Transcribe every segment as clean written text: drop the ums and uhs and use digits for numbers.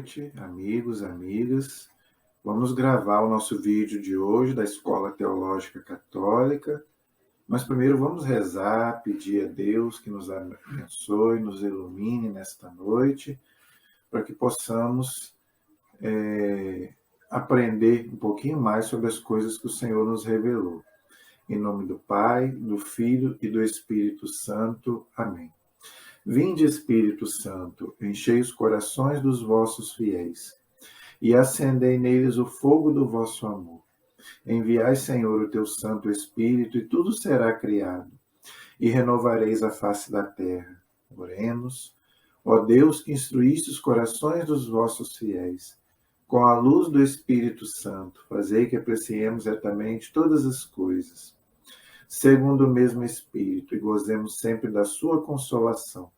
noite, amigos, amigas. Vamos gravar o nosso vídeo de hoje da Escola Teológica Católica, mas primeiro vamos rezar, pedir a Deus que nos abençoe, nos ilumine nesta noite, para que possamos aprender um pouquinho mais sobre as coisas que o Senhor nos revelou. Em nome do Pai, do Filho e do Espírito Santo. Amém. Vinde, Espírito Santo, enchei os corações dos vossos fiéis e acendei neles o fogo do vosso amor. Enviai, Senhor, o teu Santo Espírito, e tudo será criado, e renovareis a face da terra. Oremos. Ó Deus, que instruíste os corações dos vossos fiéis, com a luz do Espírito Santo, fazei que apreciemos retamente todas as coisas, segundo o mesmo Espírito, e gozemos sempre da sua consolação.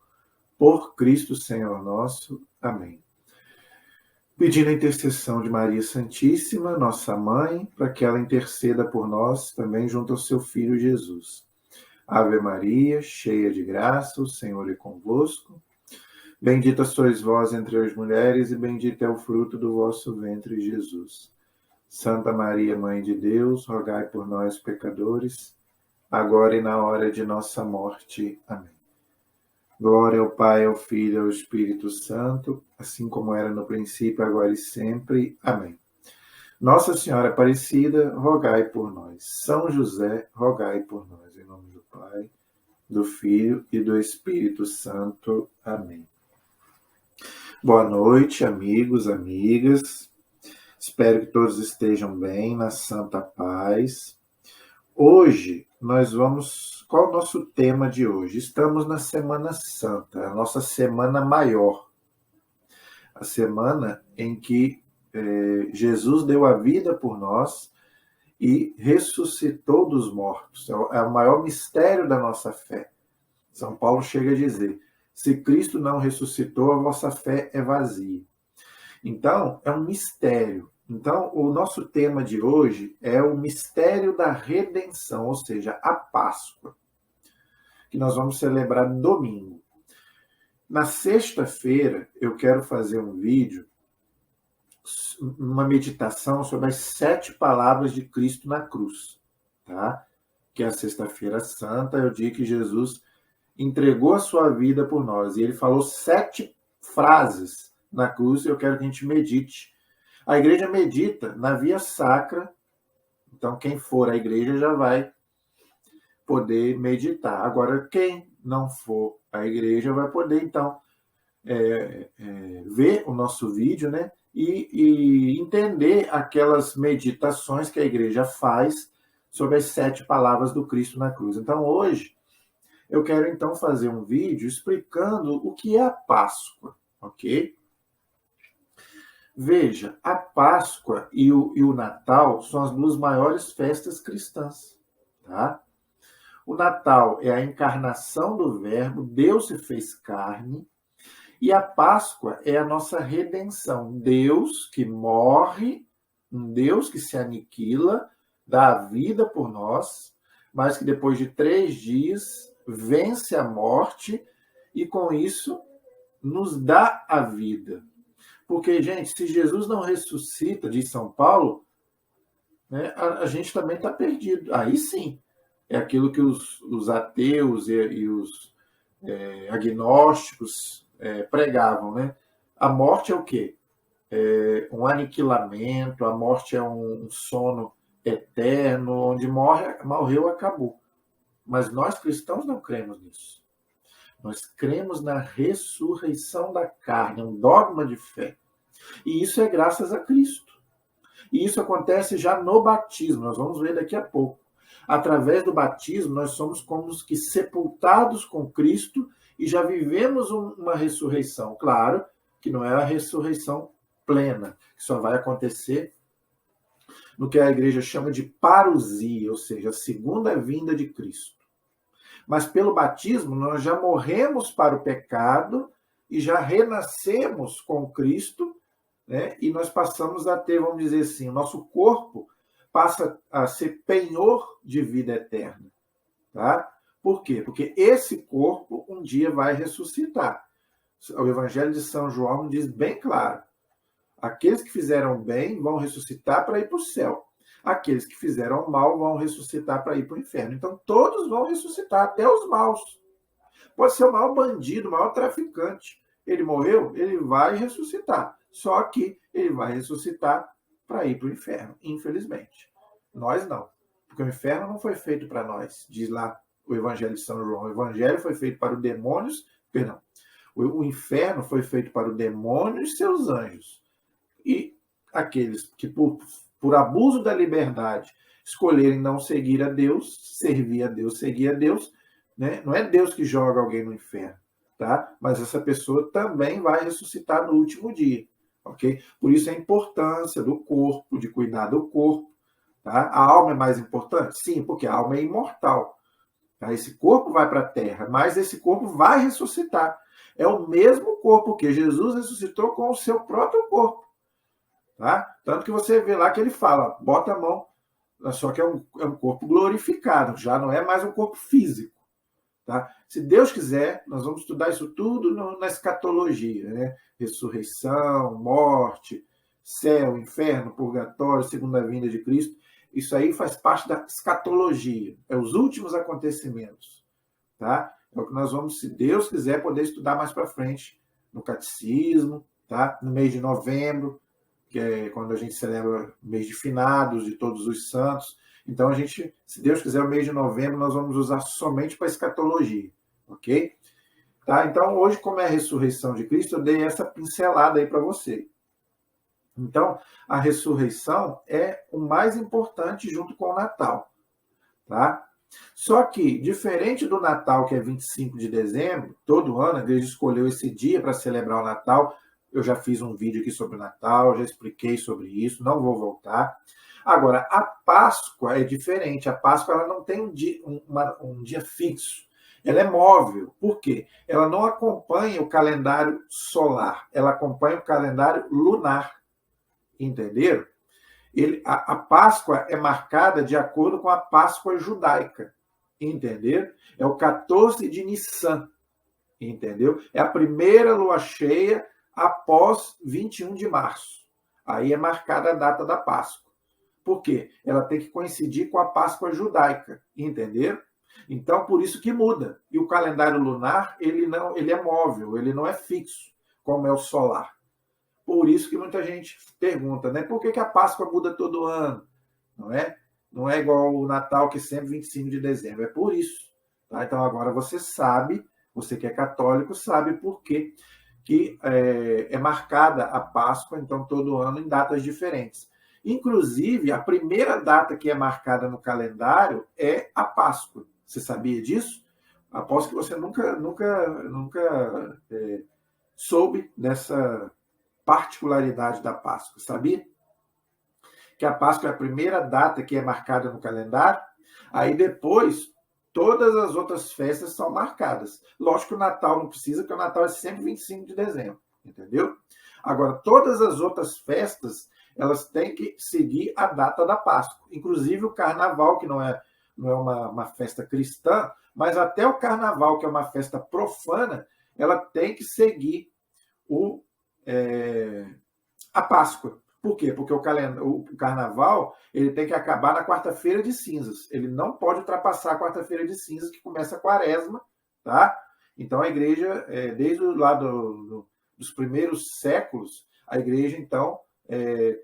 Por Cristo Senhor nosso. Amém. Pedindo a intercessão de Maria Santíssima, nossa Mãe, para que ela interceda por nós também junto ao seu Filho Jesus. Ave Maria, cheia de graça, o Senhor é convosco. Bendita sois vós entre as mulheres, e bendito é o fruto do vosso ventre, Jesus. Santa Maria, Mãe de Deus, rogai por nós, pecadores, agora e na hora de nossa morte. Amém. Glória ao Pai, ao Filho e ao Espírito Santo, assim como era no princípio, agora e sempre. Amém. Nossa Senhora Aparecida, rogai por nós. São José, rogai por nós. Em nome do Pai, do Filho e do Espírito Santo. Amém. Boa noite, amigos, amigas. Espero que todos estejam bem, na santa paz. Hoje nós vamos... Qual é o nosso tema de hoje? Estamos na Semana Santa, a nossa semana maior. A semana em que Jesus deu a vida por nós e ressuscitou dos mortos. É o maior mistério da nossa fé. São Paulo chega a dizer: se Cristo não ressuscitou, a vossa fé é vazia. Então, é um mistério. Então, o nosso tema de hoje é o mistério da redenção, ou seja, a Páscoa, que nós vamos celebrar domingo. Na sexta-feira, eu quero fazer um vídeo, uma meditação sobre as 7 palavras de Cristo na cruz, tá? Que é a Sexta-feira Santa, é o dia que Jesus entregou a sua vida por nós. E ele falou 7 frases na cruz, e eu quero que a gente medite. A igreja medita na via sacra, então quem for à igreja já vai poder meditar. Agora, quem não for à igreja vai poder, então, ver o nosso vídeo, né? E entender aquelas meditações que a igreja faz sobre as 7 palavras do Cristo na cruz. Então, hoje, eu quero, então, fazer um vídeo explicando o que é a Páscoa, ok? Veja, a Páscoa e o Natal são as 2 maiores festas cristãs, tá? O Natal é a encarnação do Verbo, Deus se fez carne, e a Páscoa é a nossa redenção. Deus que morre, um Deus que se aniquila, dá a vida por nós, mas que depois de 3 dias vence a morte e com isso nos dá a vida. Porque, gente, se Jesus não ressuscita, diz São Paulo, né, a gente também está perdido. Aí sim, é aquilo que os ateus e os agnósticos pregavam, né? A morte é o quê? É um aniquilamento, a morte é um sono eterno, onde morreu, acabou. Mas nós cristãos não cremos nisso. Nós cremos na ressurreição da carne, um dogma de fé. E isso é graças a Cristo. E isso acontece já no batismo, nós vamos ver daqui a pouco. Através do batismo, nós somos como os que sepultados com Cristo e já vivemos uma ressurreição. Claro que não é a ressurreição plena, que só vai acontecer no que a igreja chama de parousia, ou seja, a segunda vinda de Cristo. Mas pelo batismo, nós já morremos para o pecado e já renascemos com Cristo, né? E nós passamos a ter, vamos dizer assim, o nosso corpo passa a ser penhor de vida eterna. Tá? Por quê? Porque esse corpo um dia vai ressuscitar. O Evangelho de São João diz bem claro. Aqueles que fizeram bem vão ressuscitar para ir para o céu. Aqueles que fizeram mal vão ressuscitar para ir para o inferno. Então, todos vão ressuscitar, até os maus. Pode ser o maior bandido, o maior traficante. Ele morreu, ele vai ressuscitar. Só que ele vai ressuscitar para ir para o inferno, infelizmente. Nós não. Porque o inferno não foi feito para nós, diz lá o Evangelho de São João. O Evangelho foi feito para os demônios, perdão. O inferno foi feito para o demônio e seus anjos. E aqueles que, por abuso da liberdade, escolherem não seguir a Deus, servir a Deus, seguir a Deus, né? Não é Deus que joga alguém no inferno, tá? Mas essa pessoa também vai ressuscitar no último dia, ok? Por isso a importância do corpo, de cuidar do corpo, tá? A alma é mais importante? Sim, porque a alma é imortal. Tá? Esse corpo vai para a terra, mas esse corpo vai ressuscitar. É o mesmo corpo que Jesus ressuscitou com o seu próprio corpo. Tá? Tanto que você vê lá que ele fala, bota a mão, só que é um corpo glorificado, já não é mais um corpo físico. Tá? Se Deus quiser, nós vamos estudar isso tudo na escatologia, né? Ressurreição, morte, céu, inferno, purgatório, segunda vinda de Cristo. Isso aí faz parte da escatologia, é os últimos acontecimentos. Tá? É o que nós vamos, se Deus quiser, poder estudar mais para frente no catecismo, tá? No mês de novembro, que é quando a gente celebra o mês de finados, de todos os santos. Então, a gente, se Deus quiser, o mês de novembro, nós vamos usar somente para escatologia, ok? Tá? Então, hoje, como é a ressurreição de Cristo, eu dei essa pincelada aí para você. Então, a ressurreição é o mais importante junto com o Natal, tá? Só que, diferente do Natal, que é 25 de dezembro, todo ano a igreja escolheu esse dia para celebrar o Natal. Eu já fiz um vídeo aqui sobre o Natal, já expliquei sobre isso, não vou voltar. Agora, a Páscoa é diferente. A Páscoa ela não tem um dia fixo. Ela é móvel. Por quê? Ela não acompanha o calendário solar. Ela acompanha o calendário lunar. Entenderam? A Páscoa é marcada de acordo com a Páscoa judaica. Entenderam? É o 14 de Nissan. Entendeu? É a primeira lua cheia após 21 de março. Aí é marcada a data da Páscoa. Por quê? Ela tem que coincidir com a Páscoa judaica, entenderam? Então, por isso que muda. E o calendário lunar, ele é móvel, ele não é fixo, como é o solar. Por isso que muita gente pergunta, né? Por que a Páscoa muda todo ano? Não é? Não é igual o Natal, que é sempre 25 de dezembro. É por isso. Tá? Então, agora você sabe, você que é católico, sabe por quê que é marcada a Páscoa, então, todo ano em datas diferentes. Inclusive, a primeira data que é marcada no calendário é a Páscoa. Você sabia disso? Aposto que você nunca soube dessa particularidade da Páscoa, sabia? Que a Páscoa é a primeira data que é marcada no calendário, aí depois todas as outras festas são marcadas. Lógico que o Natal não precisa, porque o Natal é sempre 25 de dezembro, entendeu? Agora, todas as outras festas, elas têm que seguir a data da Páscoa. Inclusive o Carnaval, que não é uma festa cristã, mas até o Carnaval, que é uma festa profana, ela tem que seguir a Páscoa. Por quê? Porque o Carnaval ele tem que acabar na quarta-feira de cinzas. Ele não pode ultrapassar a quarta-feira de cinzas, que começa a quaresma, tá? Então a igreja, desde lá dos primeiros séculos, a igreja, então,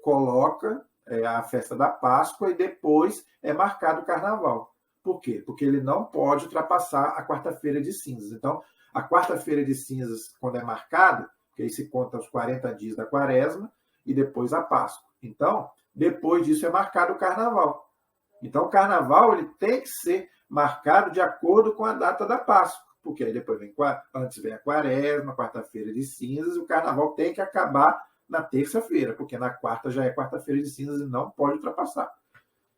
coloca a festa da Páscoa e depois é marcado o Carnaval. Por quê? Porque ele não pode ultrapassar a quarta-feira de cinzas. Então, a quarta-feira de cinzas, quando é marcada, que aí se conta os 40 dias da quaresma, e depois a Páscoa. Então, depois disso é marcado o Carnaval. Então, o Carnaval ele tem que ser marcado de acordo com a data da Páscoa, porque aí depois antes vem a Quaresma, quarta-feira de cinzas, e o Carnaval tem que acabar na terça-feira, porque na quarta já é quarta-feira de cinzas e não pode ultrapassar.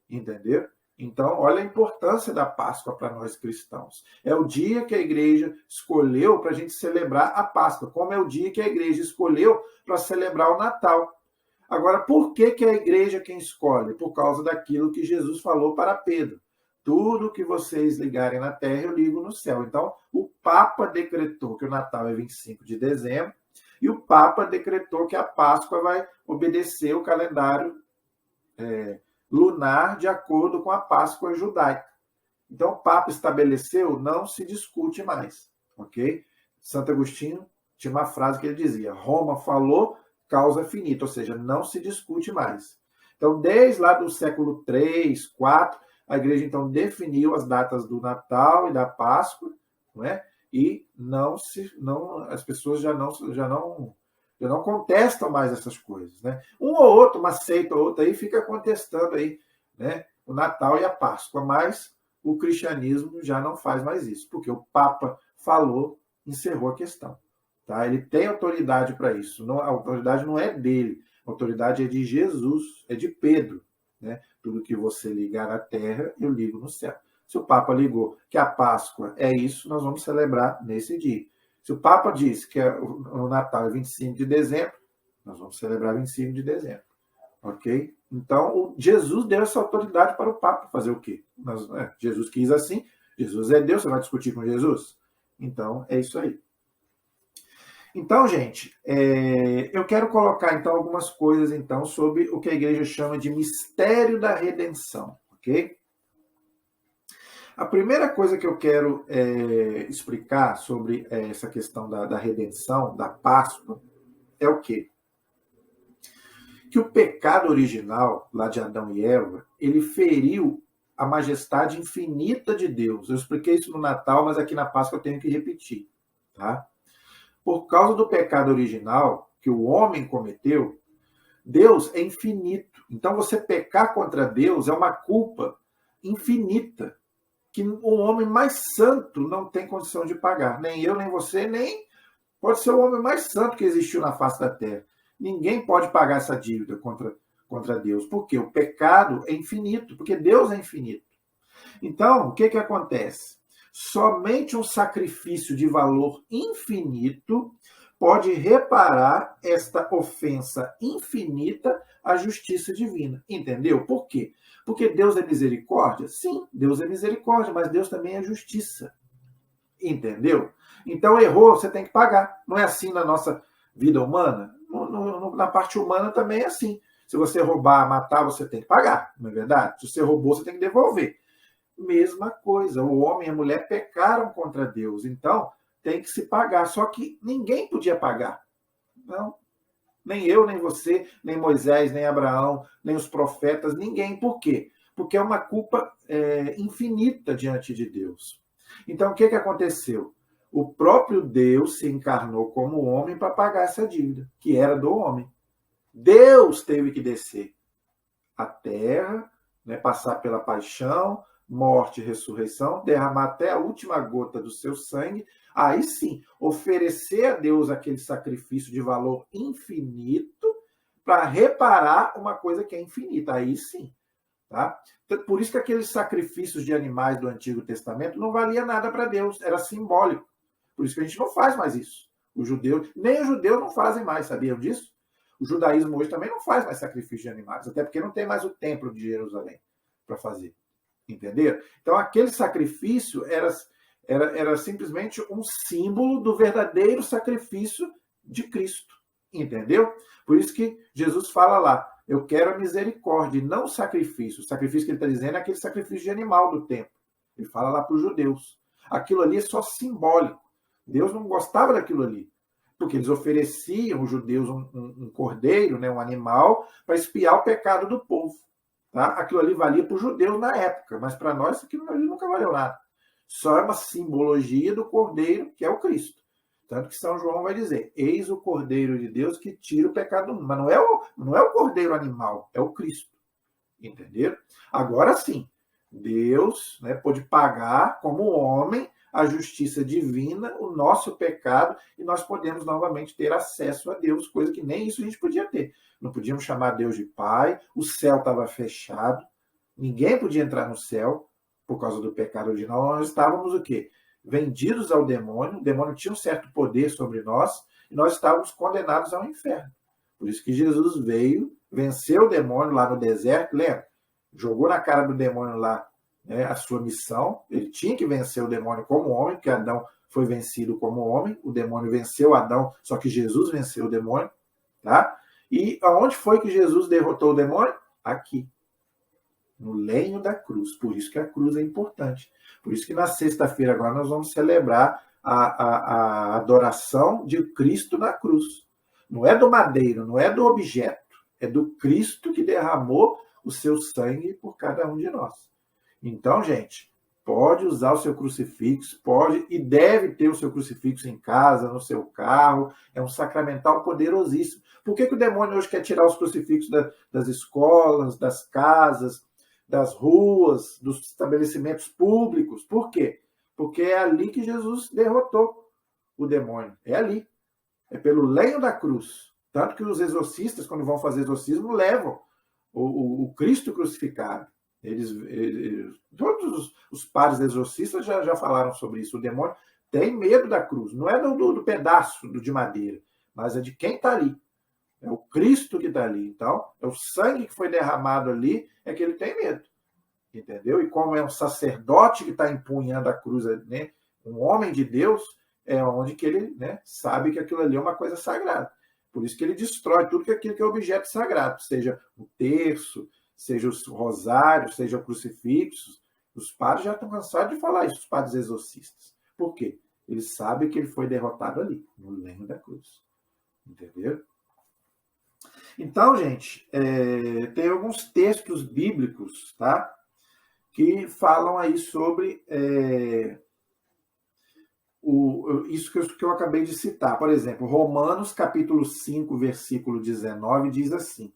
Entendeu? Então, olha a importância da Páscoa para nós cristãos. É o dia que a igreja escolheu para a gente celebrar a Páscoa, como é o dia que a igreja escolheu para celebrar o Natal. Agora, por que a igreja quem escolhe? Por causa daquilo que Jesus falou para Pedro. Tudo que vocês ligarem na terra, eu ligo no céu. Então, o Papa decretou que o Natal é 25 de dezembro E o Papa decretou que a Páscoa vai obedecer o calendário lunar de acordo com a Páscoa judaica. Então, o Papa estabeleceu, não se discute mais, ok? Santo Agostinho tinha uma frase que ele dizia: Roma falou, causa finita, ou seja, não se discute mais. Então, desde lá do século III, IV, a Igreja então definiu as datas do Natal e da Páscoa, não é? E as pessoas já não contestam mais essas coisas, né? Um ou outro, uma seita ou outra aí fica contestando aí, né, o Natal e a Páscoa, mas o cristianismo já não faz mais isso, porque o Papa falou, encerrou a questão. Tá? Ele tem autoridade para isso. Não, a autoridade não é dele, a autoridade é de Jesus, é de Pedro. Né? Tudo que você ligar na terra, eu ligo no céu. Se o Papa ligou que a Páscoa é isso, nós vamos celebrar nesse dia. Se o Papa disse que o Natal é 25 de dezembro, nós vamos celebrar 25 de dezembro. Ok? Então, Jesus deu essa autoridade para o Papa fazer o quê? Jesus quis assim, Jesus é Deus, você vai discutir com Jesus? Então, é isso aí. Então, gente, eu quero colocar então algumas coisas então sobre o que a igreja chama de mistério da redenção, ok? A primeira coisa que eu quero explicar sobre essa questão da redenção, da Páscoa, é o quê? Que o pecado original, lá de Adão e Eva, ele feriu a majestade infinita de Deus. Eu expliquei isso no Natal, mas aqui na Páscoa eu tenho que repetir, tá? Por causa do pecado original que o homem cometeu, Deus é infinito. Então, você pecar contra Deus é uma culpa infinita que um homem mais santo não tem condição de pagar. Nem eu, nem você, nem pode ser o homem mais santo que existiu na face da terra. Ninguém pode pagar essa dívida contra Deus. Por quê? O pecado é infinito, porque Deus é infinito. Então, o que acontece? Somente um sacrifício de valor infinito pode reparar esta ofensa infinita à justiça divina. Entendeu? Por quê? Porque Deus é misericórdia? Sim, Deus é misericórdia, mas Deus também é justiça. Entendeu? Então, errou, você tem que pagar. Não é assim na nossa vida humana? Na parte humana também é assim. Se você roubar, matar, você tem que pagar, não é verdade? Se você roubou, você tem que devolver. Mesma coisa, o homem e a mulher pecaram contra Deus, então tem que se pagar. Só que ninguém podia pagar. Não. Nem eu, nem você, nem Moisés, nem Abraão, nem os profetas, ninguém. Por quê? Porque é uma culpa infinita diante de Deus. Então, o que aconteceu? O próprio Deus se encarnou como homem para pagar essa dívida, que era do homem. Deus teve que descer à terra, né, passar pela paixão, morte e ressurreição, derramar até a última gota do seu sangue, aí sim, oferecer a Deus aquele sacrifício de valor infinito para reparar uma coisa que é infinita, aí sim. Tá? Por isso que aqueles sacrifícios de animais do Antigo Testamento não valia nada para Deus, era simbólico. Por isso que a gente não faz mais isso. Nem os judeus não fazem mais, sabiam disso? O judaísmo hoje também não faz mais sacrifício de animais, até porque não tem mais o templo de Jerusalém para fazer. Entenderam? Então, aquele sacrifício era simplesmente um símbolo do verdadeiro sacrifício de Cristo. Entendeu? Por isso que Jesus fala lá, eu quero a misericórdia e não o sacrifício. O sacrifício que ele está dizendo é aquele sacrifício de animal do templo. Ele fala lá para os judeus. Aquilo ali é só simbólico. Deus não gostava daquilo ali. Porque eles ofereciam, os judeus, um cordeiro, né, um animal, para expiar o pecado do povo. Tá? Aquilo ali valia para os judeus na época, mas para nós aquilo ali nunca valeu nada. Só é uma simbologia do cordeiro, que é o Cristo. Tanto que São João vai dizer, eis o cordeiro de Deus que tira o pecado do mundo. Mas não é o cordeiro animal, é o Cristo. Entenderam? Agora sim, Deus, né, pôde pagar como homem a justiça divina, o nosso pecado, e nós podemos novamente ter acesso a Deus, coisa que nem isso a gente podia ter. Não podíamos chamar Deus de Pai, o céu estava fechado, ninguém podia entrar no céu por causa do pecado original. Nós estávamos o quê? Vendidos ao demônio, o demônio tinha um certo poder sobre nós, e nós estávamos condenados ao inferno. Por isso que Jesus veio, venceu o demônio lá no deserto, lembra? Jogou na cara do demônio lá, né, a sua missão. Ele tinha que vencer o demônio como homem, porque Adão foi vencido como homem, o demônio venceu Adão, só que Jesus venceu o demônio, tá? E aonde foi que Jesus derrotou o demônio? Aqui, no lenho da cruz. Por isso que a cruz é importante. Por isso que na sexta-feira agora nós vamos celebrar a adoração de Cristo na cruz. Não é do madeiro, não é do objeto, é do Cristo que derramou o seu sangue por cada um de nós. Então, gente, pode usar o seu crucifixo, pode e deve ter o seu crucifixo em casa, no seu carro. É um sacramental poderosíssimo. Por que o demônio hoje quer tirar os crucifixos das escolas, das casas, das ruas, dos estabelecimentos públicos? Por quê? Porque é ali que Jesus derrotou o demônio. É ali. É pelo lenho da cruz. Tanto que os exorcistas, quando vão fazer exorcismo, levam o Cristo crucificado. Todos os padres exorcistas já falaram sobre isso. O demônio tem medo da cruz. Não é do pedaço de madeira, mas é de quem está ali. É o Cristo que está ali. Então, é o sangue que foi derramado ali, é que ele tem medo. Entendeu? E como é um sacerdote que está empunhando a cruz, né, um homem de Deus, é onde que ele, né, sabe que aquilo ali é uma coisa sagrada. Por isso que ele destrói tudo aquilo que é objeto sagrado, seja o terço, seja os rosários, seja o crucifixo. Os padres já estão cansados de falar isso, os padres exorcistas. Por quê? Eles sabem que ele foi derrotado ali, no lenho da cruz. Entendeu? Então, gente, tem alguns textos bíblicos, tá, que falam aí sobre isso que eu acabei de citar. Por exemplo, Romanos capítulo 5, versículo 19, diz assim: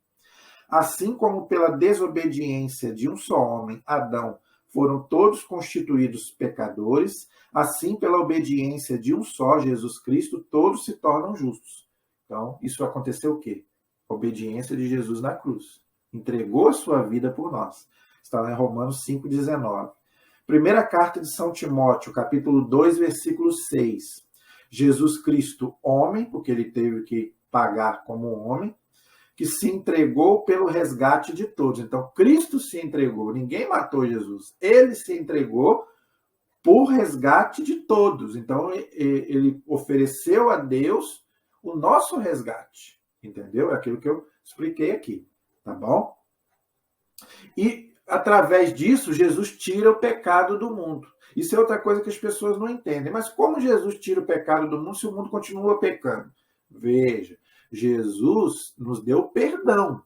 assim como pela desobediência de um só homem, Adão, foram todos constituídos pecadores, assim pela obediência de um só, Jesus Cristo, todos se tornam justos. Então, isso aconteceu o quê? A obediência de Jesus na cruz. Entregou a sua vida por nós. Está lá em Romanos 5,19. Primeira carta de São Timóteo, capítulo 2, versículo 6. Jesus Cristo, homem, porque ele teve que pagar como homem, que se entregou pelo resgate de todos. Então, Cristo se entregou, ninguém matou Jesus. Ele se entregou por resgate de todos. Então, ele ofereceu a Deus o nosso resgate. Entendeu? É aquilo que eu expliquei aqui. Tá bom? E, através disso, Jesus tira o pecado do mundo. Isso é outra coisa que as pessoas não entendem. Mas como Jesus tira o pecado do mundo se o mundo continua pecando? Veja, Jesus nos deu perdão.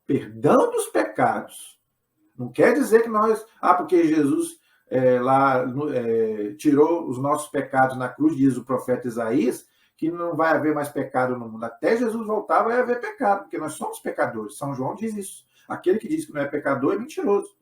Perdão dos pecados. Não quer dizer que nós... porque Jesus tirou os nossos pecados na cruz, diz o profeta Isaías, que não vai haver mais pecado no mundo. Até Jesus voltar vai haver pecado, porque nós somos pecadores. São João diz isso. Aquele que diz que não é pecador é mentiroso.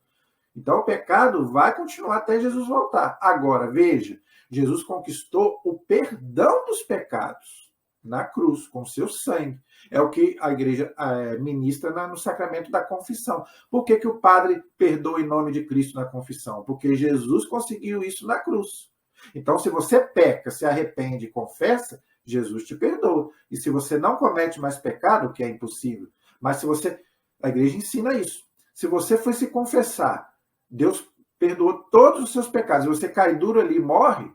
Então o pecado vai continuar até Jesus voltar. Agora, veja, Jesus conquistou o perdão dos pecados na cruz, com seu sangue. É o que a igreja ministra no sacramento da confissão. Por que o padre perdoa em nome de Cristo na confissão? Porque Jesus conseguiu isso na cruz. Então, se você peca, se arrepende e confessa, Jesus te perdoa. E se você não comete mais pecado, que é impossível, mas se você... A igreja ensina isso. Se você for se confessar, Deus perdoou todos os seus pecados, e você cai duro ali e morre,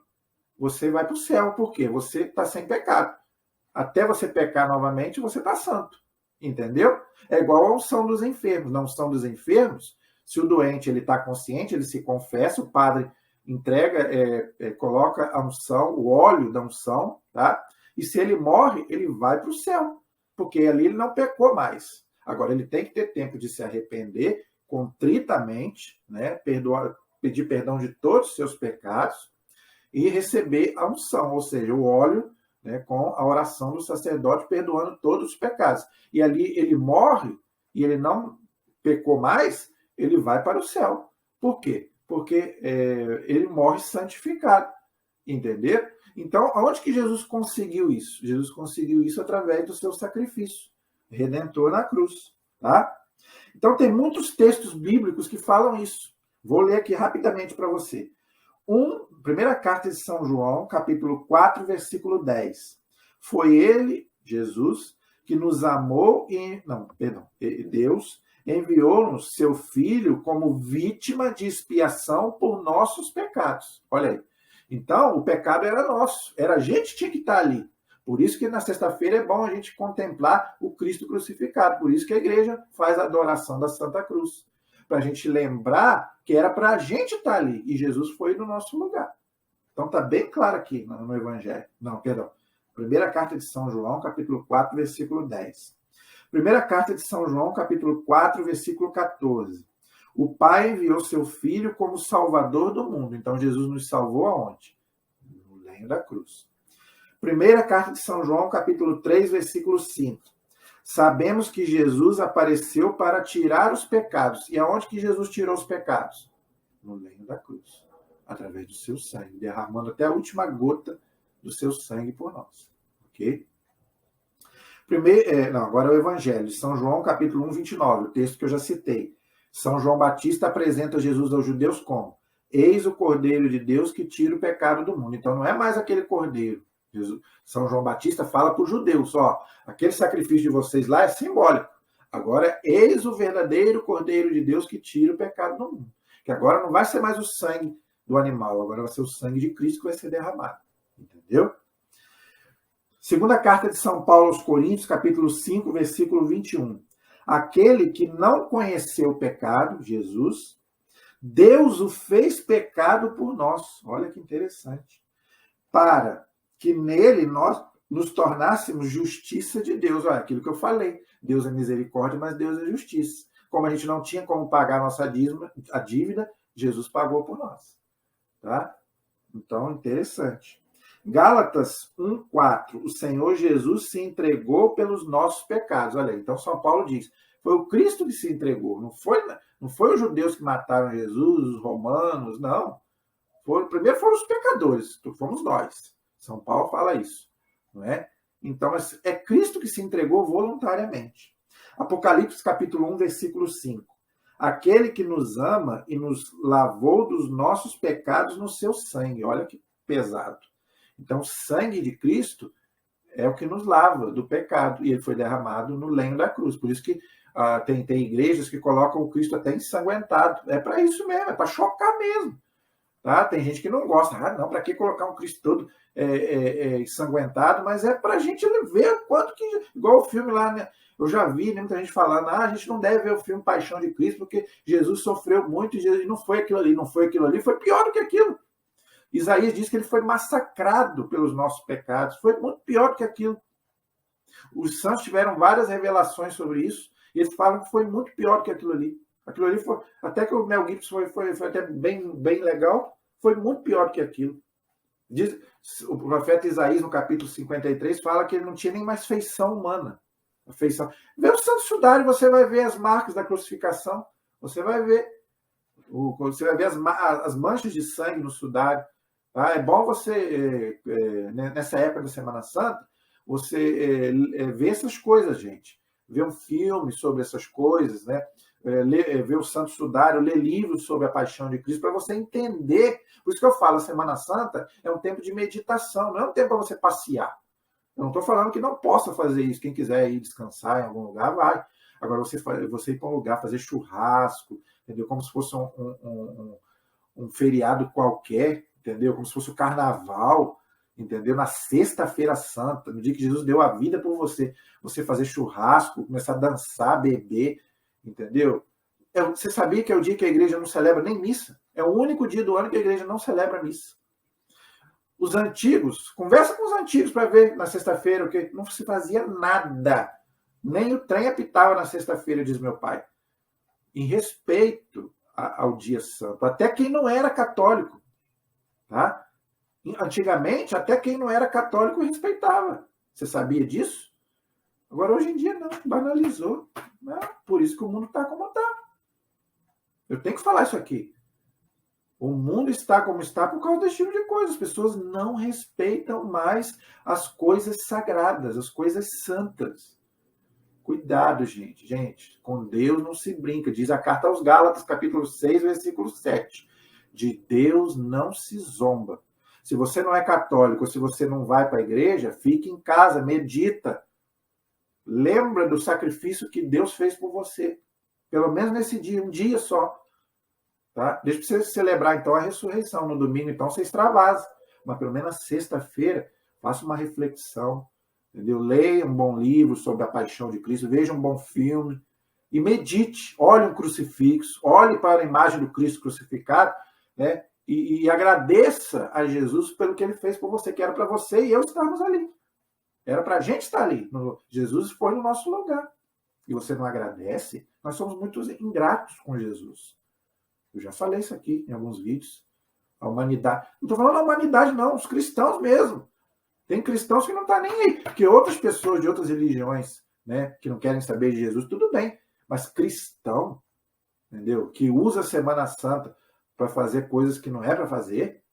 você vai para o céu. Por quê? Você está sem pecado. Até você pecar novamente, você está santo. Entendeu? É igual a unção dos enfermos. Na unção dos enfermos, se o doente está consciente, ele se confessa, o padre entrega, coloca a unção, o óleo da unção, tá? E se ele morre, ele vai para o céu, porque ali ele não pecou mais. Agora, ele tem que ter tempo de se arrepender contritamente, né? Pedir perdão de todos os seus pecados e receber a unção, ou seja, o óleo, né, com a oração do sacerdote perdoando todos os pecados. E ali ele morre e ele não pecou mais, ele vai para o céu. Por quê? Porque ele morre santificado. Entendeu? Então, aonde que Jesus conseguiu isso? Jesus conseguiu isso através do seu sacrifício redentor na cruz. Tá? Então, tem muitos textos bíblicos que falam isso. Vou ler aqui rapidamente para você. Primeira carta de São João, capítulo 4, versículo 10. Foi ele, Jesus, que nos amou Deus enviou-nos seu Filho como vítima de expiação por nossos pecados. Olha aí. Então, o pecado era nosso. Era a gente que tinha que estar ali. Por isso que na sexta-feira é bom a gente contemplar o Cristo crucificado. Por isso que a igreja faz a adoração da Santa Cruz. Para a gente lembrar que era para a gente estar ali. E Jesus foi no nosso lugar. Então está bem claro aqui no Evangelho. Não, perdão. Primeira carta de São João, capítulo 4, versículo 10. Primeira carta de São João, capítulo 4, versículo 14. O Pai enviou seu Filho como Salvador do mundo. Então Jesus nos salvou aonde? No lenho da cruz. Primeira carta de São João, capítulo 3, versículo 5. Sabemos que Jesus apareceu para tirar os pecados. E aonde que Jesus tirou os pecados? No lenho da cruz. Através do seu sangue, derramando até a última gota do seu sangue por nós. Ok? Agora é o Evangelho de São João, capítulo 1, 29, o texto que eu já citei. São João Batista apresenta Jesus aos judeus como: eis o Cordeiro de Deus que tira o pecado do mundo. Então não é mais aquele Cordeiro. São João Batista fala para os judeus, ó, aquele sacrifício de vocês lá é simbólico. Agora, eis o verdadeiro Cordeiro de Deus que tira o pecado do mundo. Que agora não vai ser mais o sangue do animal, agora vai ser o sangue de Cristo que vai ser derramado. Entendeu? Segunda carta de São Paulo aos Coríntios, capítulo 5, versículo 21. Aquele que não conheceu o pecado, Jesus, Deus o fez pecado por nós. Olha que interessante. Para que nele nós nos tornássemos justiça de Deus. Olha, aquilo que eu falei. Deus é misericórdia, mas Deus é justiça. Como a gente não tinha como pagar a dívida, Jesus pagou por nós. Tá? Então, interessante. Gálatas 1:4. O Senhor Jesus se entregou pelos nossos pecados. Olha aí, então São Paulo diz, foi o Cristo que se entregou. Não foi os judeus que mataram Jesus, os romanos, não. Primeiro foram os pecadores, fomos nós. São Paulo fala isso. Não é? Então, é Cristo que se entregou voluntariamente. Apocalipse capítulo 1, versículo 5. Aquele que nos ama e nos lavou dos nossos pecados no seu sangue. Olha que pesado. Então, o sangue de Cristo é o que nos lava do pecado. E ele foi derramado no lenho da cruz. Por isso que tem igrejas que colocam o Cristo até ensanguentado. É para isso mesmo, é para chocar mesmo. Tá? Tem gente que não gosta. Não, para que colocar um Cristo todo ensanguentado? Mas é para a gente ver quanto que... Igual o filme lá, né? Eu já vi muita gente falando, a gente não deve ver o filme Paixão de Cristo, porque Jesus sofreu muito e não foi aquilo ali, não foi aquilo ali, foi pior do que aquilo. Isaías diz que ele foi massacrado pelos nossos pecados. Foi muito pior do que aquilo. Os santos tiveram várias revelações sobre isso. E eles falam que foi muito pior do que aquilo ali. Aquilo ali foi... Até que o Mel Gibson foi até bem legal. Foi muito pior do que aquilo. O profeta Isaías, no capítulo 53, fala que ele não tinha nem mais feição humana. Vê o Santo Sudário, você vai ver as marcas da crucificação. Você vai ver as manchas de sangue no sudário. Tá? É bom você, nessa época da Semana Santa, você ver essas coisas, gente. Ver um filme sobre essas coisas, né? Ver o Santo Sudário, ler livros sobre a paixão de Cristo, para você entender. Por isso que eu falo, a Semana Santa é um tempo de meditação, não é um tempo para você passear. Eu não estou falando que não possa fazer isso. Quem quiser ir descansar em algum lugar, vai. Agora, você ir para um lugar, fazer churrasco, entendeu? Como se fosse um feriado qualquer, entendeu? Como se fosse o carnaval, entendeu? Na sexta-feira santa, no dia que Jesus deu a vida por você, você fazer churrasco, começar a dançar, beber, entendeu? Você sabia que é o dia que a igreja não celebra nem missa? É o único dia do ano que a igreja não celebra missa. Os antigos, conversa com os antigos para ver na sexta-feira, que não se fazia nada. Nem o trem apitava na sexta-feira, diz meu pai. Em respeito ao dia santo. Até quem não era católico. Tá? Antigamente, até quem não era católico respeitava. Você sabia disso? Agora, hoje em dia, não. Banalizou. Não, por isso que o mundo está como está. Eu tenho que falar isso aqui. O mundo está como está por causa desse tipo de coisa. As pessoas não respeitam mais as coisas sagradas, as coisas santas. Cuidado, gente. Gente, com Deus não se brinca. Diz a carta aos Gálatas, capítulo 6, versículo 7. De Deus não se zomba. Se você não é católico, se você não vai para a igreja, fique em casa, medita. Lembra do sacrifício que Deus fez por você. Pelo menos nesse dia, um dia só. Tá? Deixa você celebrar, então, a ressurreição. No domingo, então, você extravasa. Mas pelo menos na sexta-feira, faça uma reflexão. Entendeu? Leia um bom livro sobre a paixão de Cristo, veja um bom filme e medite. Olhe um crucifixo, olhe para a imagem do Cristo crucificado, né? E agradeça a Jesus pelo que ele fez por você, que era para você e eu estarmos ali. Era para a gente estar ali. Jesus foi no nosso lugar. E você não agradece, nós somos muito ingratos com Jesus. Eu já falei isso aqui em alguns vídeos. A humanidade. Não estou falando da humanidade, não, os cristãos mesmo. Tem cristãos que não estão nem aí. Porque outras pessoas de outras religiões, né, que não querem saber de Jesus, tudo bem. Mas cristão, entendeu? Que usa a Semana Santa para fazer coisas que não é para fazer,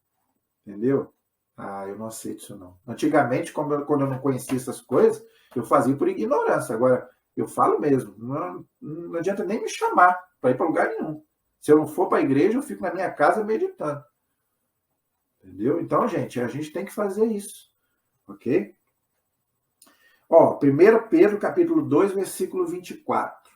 entendeu? Ah, eu não aceito isso não. Antigamente, quando eu não conhecia essas coisas, eu fazia por ignorância. Agora, eu falo mesmo. Não adianta nem me chamar para ir para lugar nenhum. Se eu não for para a igreja, eu fico na minha casa meditando. Entendeu? Então, gente, a gente tem que fazer isso. Ok? Ó, 1 Pedro, capítulo 2, versículo 24.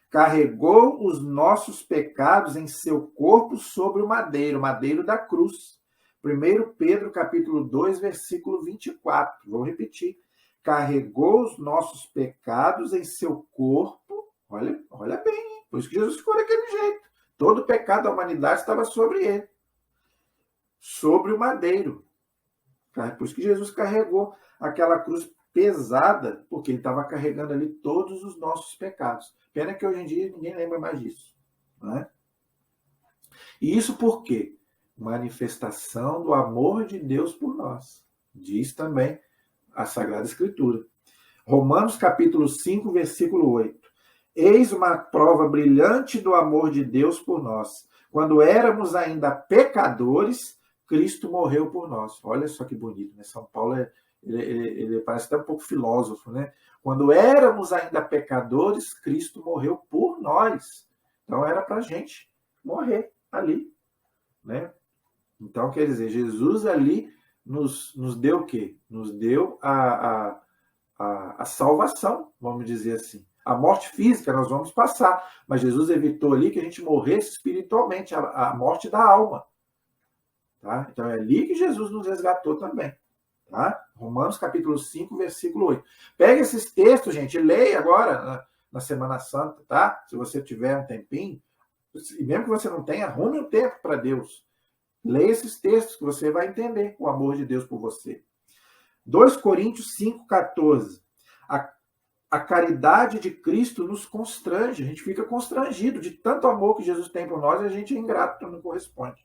Carregou os nossos pecados em seu corpo sobre o madeiro da cruz. 1 Pedro, capítulo 2, versículo 24. Vou repetir. Carregou os nossos pecados em seu corpo. Olha bem, hein? Por isso que Jesus ficou daquele jeito. Todo o pecado da humanidade estava sobre ele. Sobre o madeiro. Por isso que Jesus carregou aquela cruz pesada, porque ele estava carregando ali todos os nossos pecados. Pena que hoje em dia ninguém lembra mais disso. Né? E isso por quê? Manifestação do amor de Deus por nós. Diz também a Sagrada Escritura. Romanos capítulo 5, versículo 8. Eis uma prova brilhante do amor de Deus por nós. Quando éramos ainda pecadores, Cristo morreu por nós. Olha só que bonito, né? São Paulo ele parece até um pouco filósofo, né? Quando éramos ainda pecadores, Cristo morreu por nós. Então era para a gente morrer ali, né? Então, quer dizer, Jesus ali nos deu o quê? Nos deu a salvação, vamos dizer assim. A morte física nós vamos passar, mas Jesus evitou ali que a gente morresse espiritualmente, a morte da alma. Tá? Então é ali que Jesus nos resgatou também. Tá? Romanos capítulo 5, versículo 8. Pega esses textos, gente, e leia agora na Semana Santa, tá? Se você tiver um tempinho, e mesmo que você não tenha, arrume um tempo para Deus. Leia esses textos que você vai entender o amor de Deus por você. 2 Coríntios 5, 14. A caridade de Cristo nos constrange, a gente fica constrangido de tanto amor que Jesus tem por nós e a gente é ingrato, não corresponde.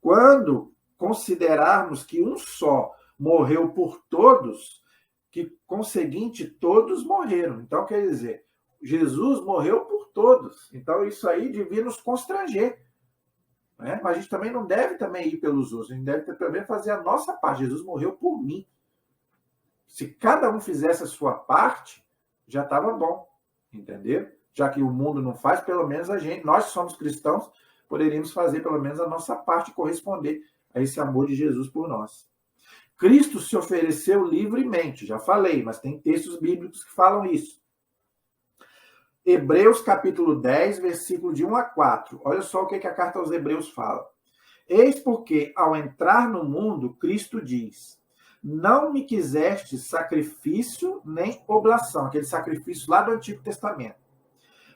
Quando considerarmos que um só morreu por todos, que conseguinte todos morreram. Então, quer dizer, Jesus morreu por todos. Então, isso aí devia nos constranger. Né? Mas a gente também não deve também ir pelos outros, a gente deve também fazer a nossa parte. Jesus morreu por mim. Se cada um fizesse a sua parte, já estava bom, entendeu? Já que o mundo não faz, pelo menos a gente, nós que somos cristãos, poderíamos fazer pelo menos a nossa parte, corresponder a esse amor de Jesus por nós. Cristo se ofereceu livremente, já falei, mas tem textos bíblicos que falam isso. Hebreus capítulo 10, versículo de 1 a 4. Olha só o que a carta aos Hebreus fala. Eis porque, ao entrar no mundo, Cristo diz: não me quiseste sacrifício nem oblação, aquele sacrifício lá do Antigo Testamento,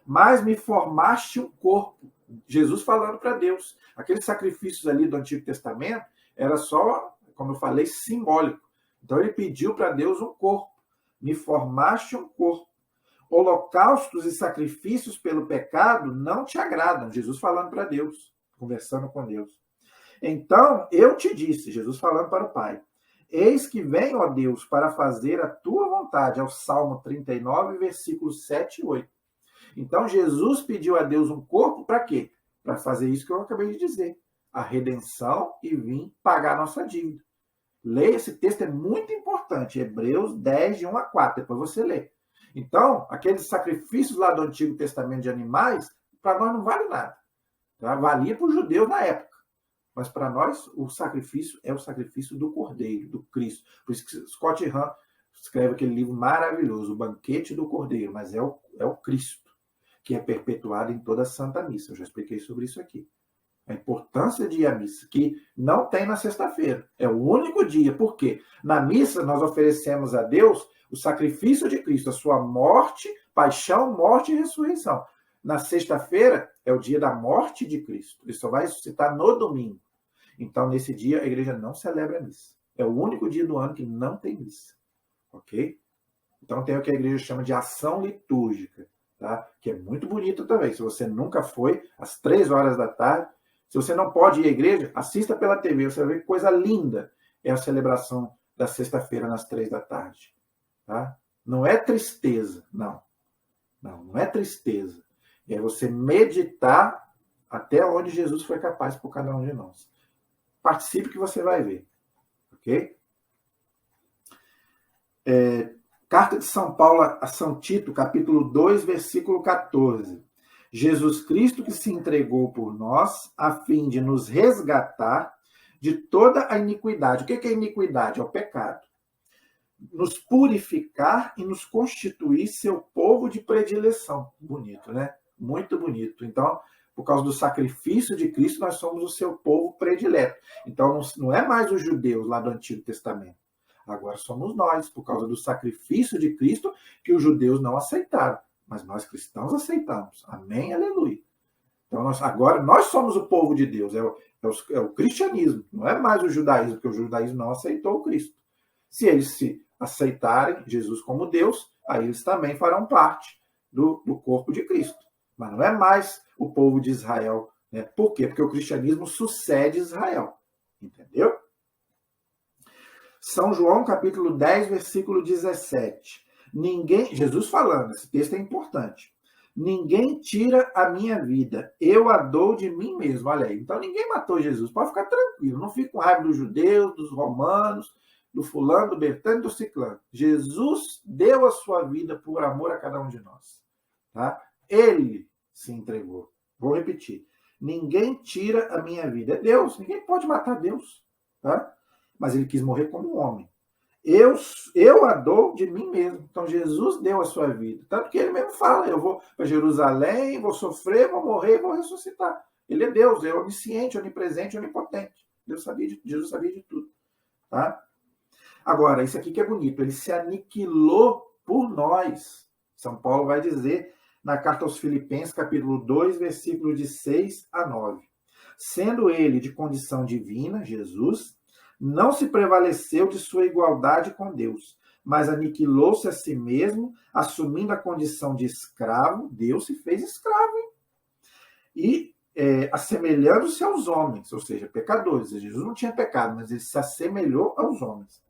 mas me formaste um corpo. Jesus falando para Deus. Aqueles sacrifícios ali do Antigo Testamento era só, como eu falei, simbólico. Então ele pediu para Deus um corpo. Me formaste um corpo. Holocaustos e sacrifícios pelo pecado não te agradam. Jesus falando para Deus, conversando com Deus. Então eu te disse, Jesus falando para o Pai, eis que venho, ó Deus, para fazer a tua vontade. É o Salmo 39, versículos 7 e 8. Então, Jesus pediu a Deus um corpo para quê? Para fazer isso que eu acabei de dizer. A redenção e vir pagar a nossa dívida. Leia, esse texto é muito importante. Hebreus 10, de 1 a 4. Depois você lê. Então, aqueles sacrifícios lá do Antigo Testamento de animais, para nós não vale nada. Tá? Valia para os judeus na época. Mas para nós, o sacrifício é o sacrifício do Cordeiro, do Cristo. Por isso que Scott Hahn escreve aquele livro maravilhoso, O Banquete do Cordeiro, mas é o Cristo. que é perpetuada em toda a Santa Missa. Eu já expliquei sobre isso aqui. A importância de ir à missa, que não tem na sexta-feira. É o único dia. Por quê? Na missa, nós oferecemos a Deus o sacrifício de Cristo, a sua morte, paixão, morte e ressurreição. Na sexta-feira, é o dia da morte de Cristo. Ele só vai ressuscitar no domingo. Então, nesse dia, a igreja não celebra a missa. É o único dia do ano que não tem missa. Ok? Então, tem o que a igreja chama de ação litúrgica, tá? Que é muito bonito também. Se você nunca foi, às 3 horas da tarde, se você não pode ir à igreja, assista pela TV. Você vai ver que coisa linda é a celebração da sexta-feira, nas 3 da tarde. Tá? Não é tristeza, não. Não é tristeza. É você meditar até onde Jesus foi capaz por cada um de nós. Participe que você vai ver. Ok? Carta de São Paulo a São Tito, capítulo 2, versículo 14. Jesus Cristo que se entregou por nós, a fim de nos resgatar de toda a iniquidade. O que é iniquidade? É o pecado. Nos purificar e nos constituir seu povo de predileção. Bonito, né? Muito bonito. Então, por causa do sacrifício de Cristo, nós somos o seu povo predileto. Então, não é mais os judeus lá do Antigo Testamento. Agora somos nós, por causa do sacrifício de Cristo, que os judeus não aceitaram. Mas nós cristãos aceitamos. Amém, aleluia. Então, agora nós somos o povo de Deus. É o cristianismo. Não é mais o judaísmo, porque o judaísmo não aceitou o Cristo. Se eles se aceitarem Jesus como Deus, aí eles também farão parte do corpo de Cristo. Mas não é mais o povo de Israel. Né? Por quê? Porque o cristianismo sucede Israel. Entendeu? São João, capítulo 10, versículo 17. Jesus falando, esse texto é importante. Ninguém tira a minha vida, eu a dou de mim mesmo. Olha aí, então ninguém matou Jesus, pode ficar tranquilo, não fique com raiva dos judeus, dos romanos, do fulano, do Bertano e do ciclano. Jesus deu a sua vida por amor a cada um de nós. Tá? Ele se entregou. Vou repetir. Ninguém tira a minha vida. É Deus, ninguém pode matar Deus. Tá? Mas ele quis morrer como homem. Eu a dou de mim mesmo. Então, Jesus deu a sua vida. Tanto que ele mesmo fala, eu vou para Jerusalém, vou sofrer, vou morrer, vou ressuscitar. Ele é Deus, é onisciente, onipresente, onipotente. Jesus sabia de tudo. Tá? Agora, isso aqui que é bonito, ele se aniquilou por nós. São Paulo vai dizer na carta aos Filipenses, capítulo 2, versículos de 6 a 9. Sendo ele de condição divina, Jesus, não se prevaleceu de sua igualdade com Deus, mas aniquilou-se a si mesmo, assumindo a condição de escravo. Deus se fez escravo, hein? E assemelhando-se aos homens, ou seja, pecadores. Jesus não tinha pecado, mas ele se assemelhou aos homens.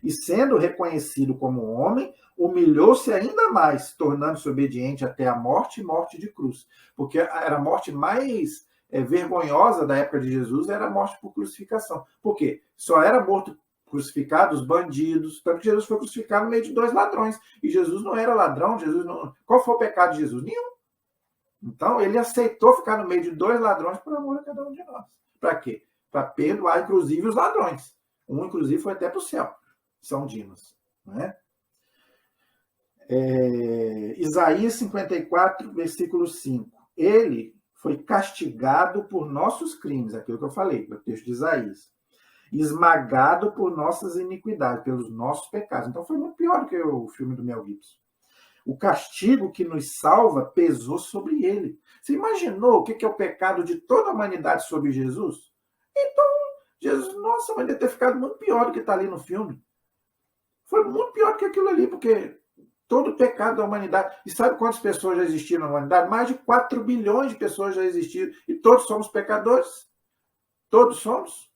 E sendo reconhecido como homem, humilhou-se ainda mais, tornando-se obediente até a morte e morte de cruz. Porque era a morte mais vergonhosa da época de Jesus, era a morte por crucificação. Por quê? Só era morto crucificado os bandidos, tanto que Jesus foi crucificado no meio de 2 ladrões. E Jesus não era ladrão, Qual foi o pecado de Jesus? Nenhum. Então, ele aceitou ficar no meio de 2 ladrões por amor a cada um de nós. Para quê? Para perdoar, inclusive, os ladrões. Um, inclusive, foi até para o céu. São Dimas. Né? Isaías 54, versículo 5. Ele foi castigado por nossos crimes, aquilo que eu falei, no texto de Isaías. Esmagado por nossas iniquidades, pelos nossos pecados. Então foi muito pior do que o filme do Mel Gibson. O castigo que nos salva pesou sobre ele. Você imaginou o que é o pecado de toda a humanidade sobre Jesus? Então, Jesus, nossa, mas deve ter ficado muito pior do que está ali no filme. Foi muito pior que aquilo ali, porque todo o pecado da humanidade. E sabe quantas pessoas já existiram na humanidade? Mais de 4 bilhões de pessoas já existiram. E todos somos pecadores. Todos somos.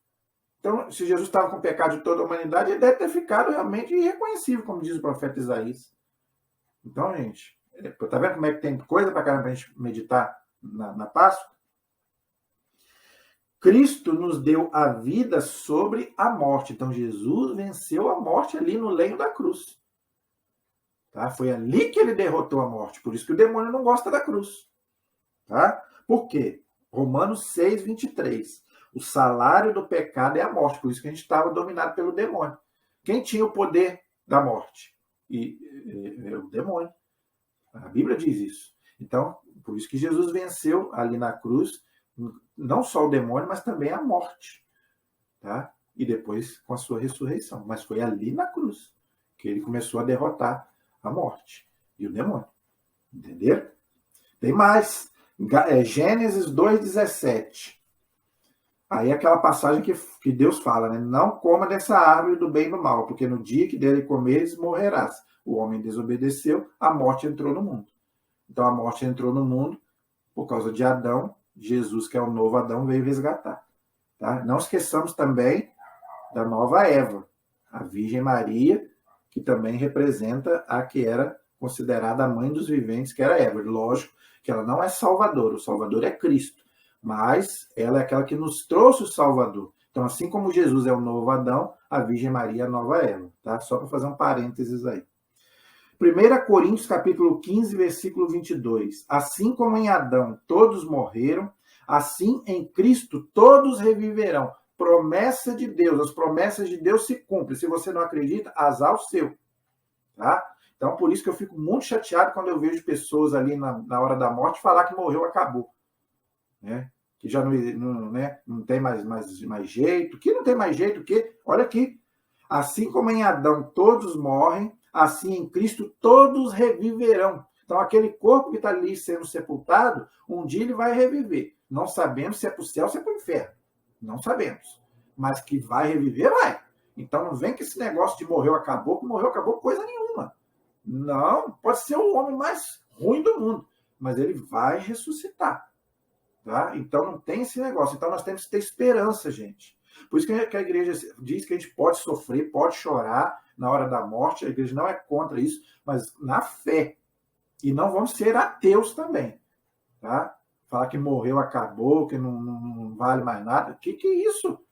Então, se Jesus estava com o pecado de toda a humanidade, ele deve ter ficado realmente irreconhecível, como diz o profeta Isaías. Então, gente, tá vendo como é que tem coisa para caramba para a gente meditar na Páscoa? Cristo nos deu a vida sobre a morte. Então, Jesus venceu a morte ali no lenho da cruz. Tá? Foi ali que ele derrotou a morte. Por isso que o demônio não gosta da cruz. Tá? Por quê? Romanos 6, 23. O salário do pecado é a morte. Por isso que a gente estava dominado pelo demônio. Quem tinha o poder da morte? O demônio. A Bíblia diz isso. Então, por isso que Jesus venceu ali na cruz, não só o demônio, mas também a morte. Tá? E depois com a sua ressurreição. Mas foi ali na cruz que ele começou a derrotar a morte e o demônio. Entenderam? Tem mais. Gênesis 2,17. Aí é aquela passagem que Deus fala, né? Não coma dessa árvore do bem e do mal, porque no dia que dele comeres, morrerás. O homem desobedeceu, a morte entrou no mundo. Então a morte entrou no mundo por causa de Adão. Jesus, que é o novo Adão, veio resgatar. Tá? Não esqueçamos também da nova Eva, a Virgem Maria, que também representa a que era considerada a mãe dos viventes, que era Eva. Lógico que ela não é Salvador, o Salvador é Cristo, mas ela é aquela que nos trouxe o Salvador. Então, assim como Jesus é o novo Adão, a Virgem Maria é a nova Eva. Tá? Só para fazer um parênteses aí. 1 Coríntios capítulo 15, versículo 22. Assim como em Adão todos morreram, assim em Cristo todos reviverão. Promessa de Deus, as promessas de Deus se cumprem. Se você não acredita, azar o seu. Tá? Então, por isso que eu fico muito chateado quando eu vejo pessoas ali na hora da morte falar que morreu, acabou. Né? Que já não tem mais jeito. Que não tem mais jeito, que, olha aqui, assim como em Adão todos morrem, assim em Cristo todos reviverão. Então, aquele corpo que está ali sendo sepultado, um dia ele vai reviver. Não sabemos se é para o céu ou se é para o inferno. Não sabemos. Mas que vai reviver, vai. Então, não vem que esse negócio de morreu, acabou coisa nenhuma. Não, pode ser o homem mais ruim do mundo, mas ele vai ressuscitar. Tá? Então, não tem esse negócio. Então, nós temos que ter esperança, gente. Por isso que a igreja diz que a gente pode sofrer, pode chorar na hora da morte. A igreja não é contra isso, mas na fé. E não vamos ser ateus também. Tá? Falar que morreu, acabou, que não vale mais nada. Que é isso?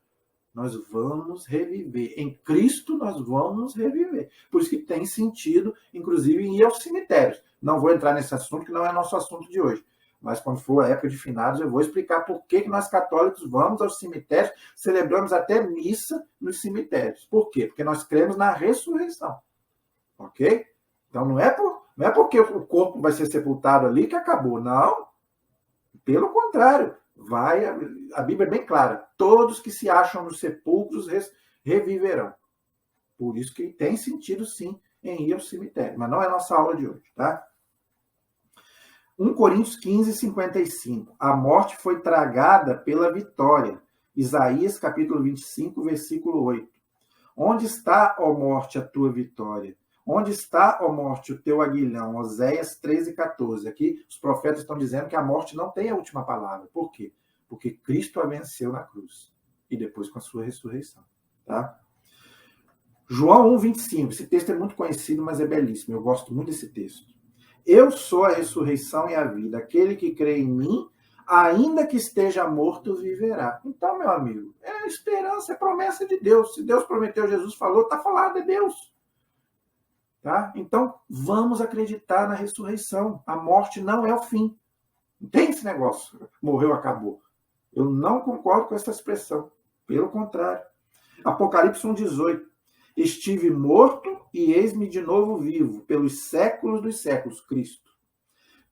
Nós vamos reviver. Em Cristo nós vamos reviver. Por isso que tem sentido, inclusive, em ir aos cemitérios. Não vou entrar nesse assunto, que não é nosso assunto de hoje. Mas quando for a época de finados, eu vou explicar por que nós católicos vamos aos cemitérios, celebramos até missa nos cemitérios. Por quê? Porque nós cremos na ressurreição. Ok? Então não é porque o corpo vai ser sepultado ali que acabou. Não. Pelo contrário, a Bíblia é bem clara. Todos que se acham nos sepulcros reviverão. Por isso que tem sentido, sim, em ir ao cemitério. Mas não é nossa aula de hoje, tá? 1 Coríntios 15, 55. A morte foi tragada pela vitória. Isaías, capítulo 25, versículo 8. Onde está, ó morte, a tua vitória? Onde está, ó morte, o teu aguilhão? Oséias 13, 14. Aqui os profetas estão dizendo que a morte não tem a última palavra. Por quê? Porque Cristo a venceu na cruz. E depois com a sua ressurreição. Tá? João 1, 25. Esse texto é muito conhecido, mas é belíssimo. Eu gosto muito desse texto. Eu sou a ressurreição e a vida. Aquele que crê em mim, ainda que esteja morto, viverá. Então, meu amigo, é esperança, é promessa de Deus. Se Deus prometeu, Jesus falou, está falado, é Deus. Tá? Então, vamos acreditar na ressurreição. A morte não é o fim. Não tem esse negócio. Morreu, acabou. Eu não concordo com essa expressão. Pelo contrário. Apocalipse 1,18. Estive morto e eis-me de novo vivo, pelos séculos dos séculos, Cristo.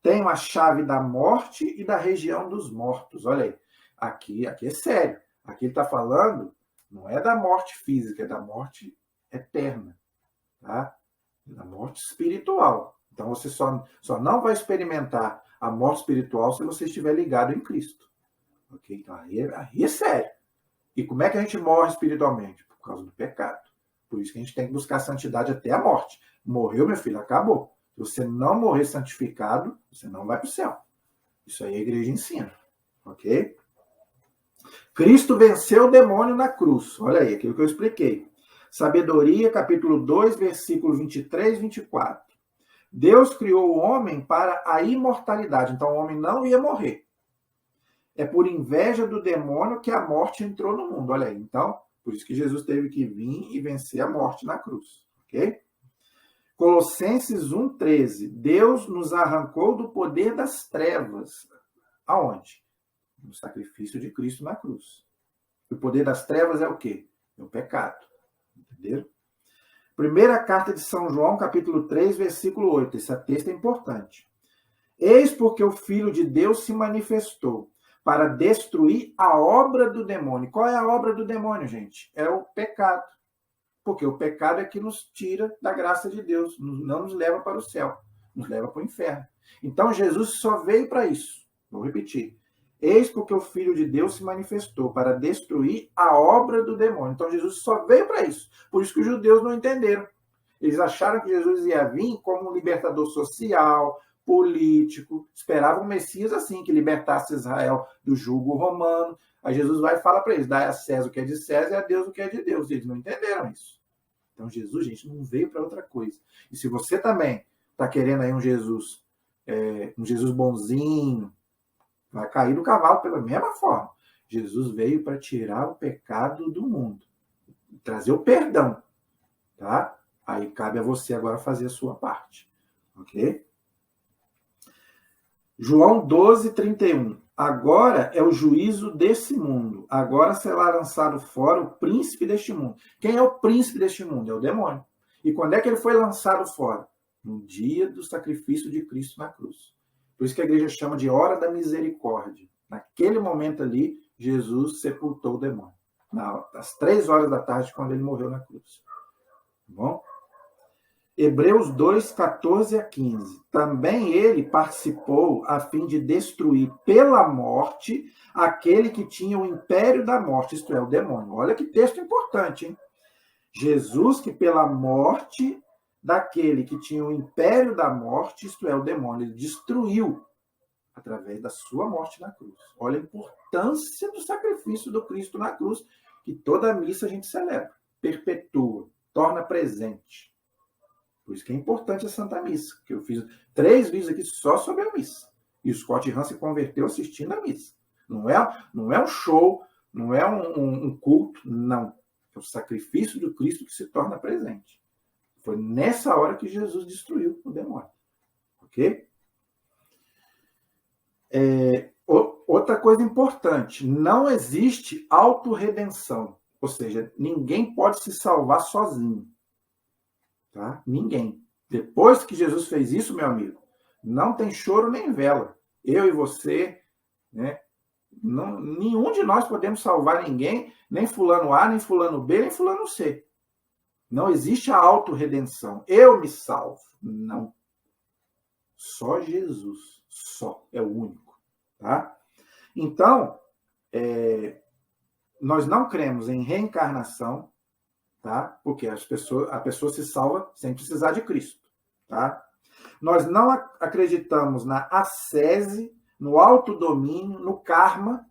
Tenho a chave da morte e da região dos mortos. Olha aí. Aqui é sério. Aqui ele está falando, não é da morte física, é da morte eterna. Tá? Da morte espiritual. Então você só não vai experimentar a morte espiritual se você estiver ligado em Cristo. Ok? Então aí é sério. E como é que a gente morre espiritualmente? Por causa do pecado. Por isso que a gente tem que buscar santidade até a morte. Morreu, meu filho, acabou. Se você não morrer santificado, você não vai para o céu. Isso aí a igreja ensina. Ok? Cristo venceu o demônio na cruz. Olha aí, aquilo que eu expliquei. Sabedoria, capítulo 2, versículo 23 e 24. Deus criou o homem para a imortalidade. Então o homem não ia morrer. É por inveja do demônio que a morte entrou no mundo. Olha aí. Então, por isso que Jesus teve que vir e vencer a morte na cruz. Ok? Colossenses 1,13. Deus nos arrancou do poder das trevas. Aonde? No sacrifício de Cristo na cruz. O poder das trevas é o quê? É o pecado. Entenderam? Primeira carta de São João, capítulo 3, versículo 8. Esse texto é importante. Eis porque o Filho de Deus se manifestou para destruir a obra do demônio. Qual é a obra do demônio, gente? É o pecado. Porque o pecado é que nos tira da graça de Deus, não nos leva para o céu, nos leva para o inferno. Então Jesus só veio para isso. Vou repetir. Eis porque o Filho de Deus se manifestou para destruir a obra do demônio. Então Jesus só veio para isso. Por isso que os judeus não entenderam. Eles acharam que Jesus ia vir como um libertador social, político, esperavam um Messias assim, que libertasse Israel do jugo romano. Aí Jesus vai e fala para eles, dai a César o que é de César e a Deus o que é de Deus. Eles não entenderam isso. Então Jesus, gente, não veio para outra coisa. E se você também está querendo aí um Jesus bonzinho, vai cair do cavalo pela mesma forma. Jesus veio para tirar o pecado do mundo, trazer o perdão, tá? Aí cabe a você agora fazer a sua parte, ok? João 12, 31. Agora é o juízo desse mundo. Agora será lançado fora o príncipe deste mundo. Quem é o príncipe deste mundo? É o demônio. E quando é que ele foi lançado fora? No dia do sacrifício de Cristo na cruz. Por isso que a igreja chama de hora da misericórdia. Naquele momento ali, Jesus sepultou o demônio. Às 3 horas da tarde, quando ele morreu na cruz. Tá bom? Hebreus 2, 14 a 15. Também ele participou a fim de destruir pela morte aquele que tinha o império da morte, isto é, o demônio. Olha que texto importante, hein? Jesus que pela morte daquele que tinha o império da morte, isto é, o demônio, ele destruiu através da sua morte na cruz. Olha a importância do sacrifício do Cristo na cruz, que toda missa a gente celebra, perpetua, torna presente. Por isso que é importante a Santa Missa, que eu fiz 3 vídeos aqui só sobre a missa. E o Scott Hahn se converteu assistindo a missa. Não é um show, não é um culto, não. É o sacrifício do Cristo que se torna presente. Foi nessa hora que Jesus destruiu o demônio. Ok? Outra coisa importante, não existe autorredenção. Ou seja, ninguém pode se salvar sozinho. Tá? Ninguém. Depois que Jesus fez isso, meu amigo, não tem choro nem vela. Eu e você, né? Nenhum de nós podemos salvar ninguém, nem fulano A, nem fulano B, nem fulano C. Não existe a autorredenção. Eu me salvo. Não. Só Jesus. Só. É o único. Tá? Então, nós não cremos em reencarnação, tá? Porque a pessoa se salva sem precisar de Cristo. Tá? Nós não acreditamos na ascese, no autodomínio, no karma.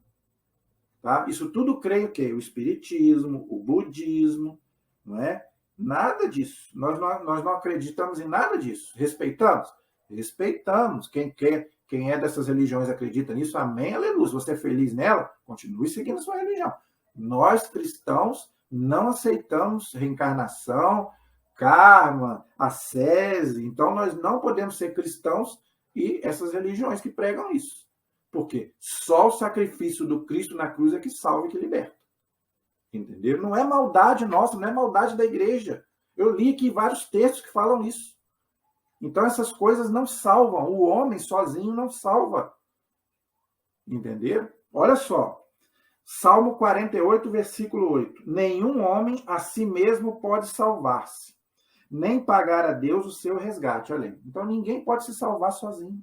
Tá? Isso tudo creio que o espiritismo, o budismo, não é? Nada disso. Nós não acreditamos em nada disso. Respeitamos? Respeitamos. Quem é dessas religiões acredita nisso, amém, aleluia. Se você é feliz nela, continue seguindo a sua religião. Nós, cristãos, não aceitamos reencarnação, karma, ascese. Então, nós não podemos ser cristãos e essas religiões que pregam isso. Porque só o sacrifício do Cristo na cruz é que salva e que liberta. Entenderam? Não é maldade nossa, não é maldade da igreja. Eu li aqui vários textos que falam isso. Então, essas coisas não salvam. O homem sozinho não salva. Entenderam? Olha só. Salmo 48, versículo 8. Nenhum homem a si mesmo pode salvar-se, nem pagar a Deus o seu resgate. Olha aí. Então, ninguém pode se salvar sozinho.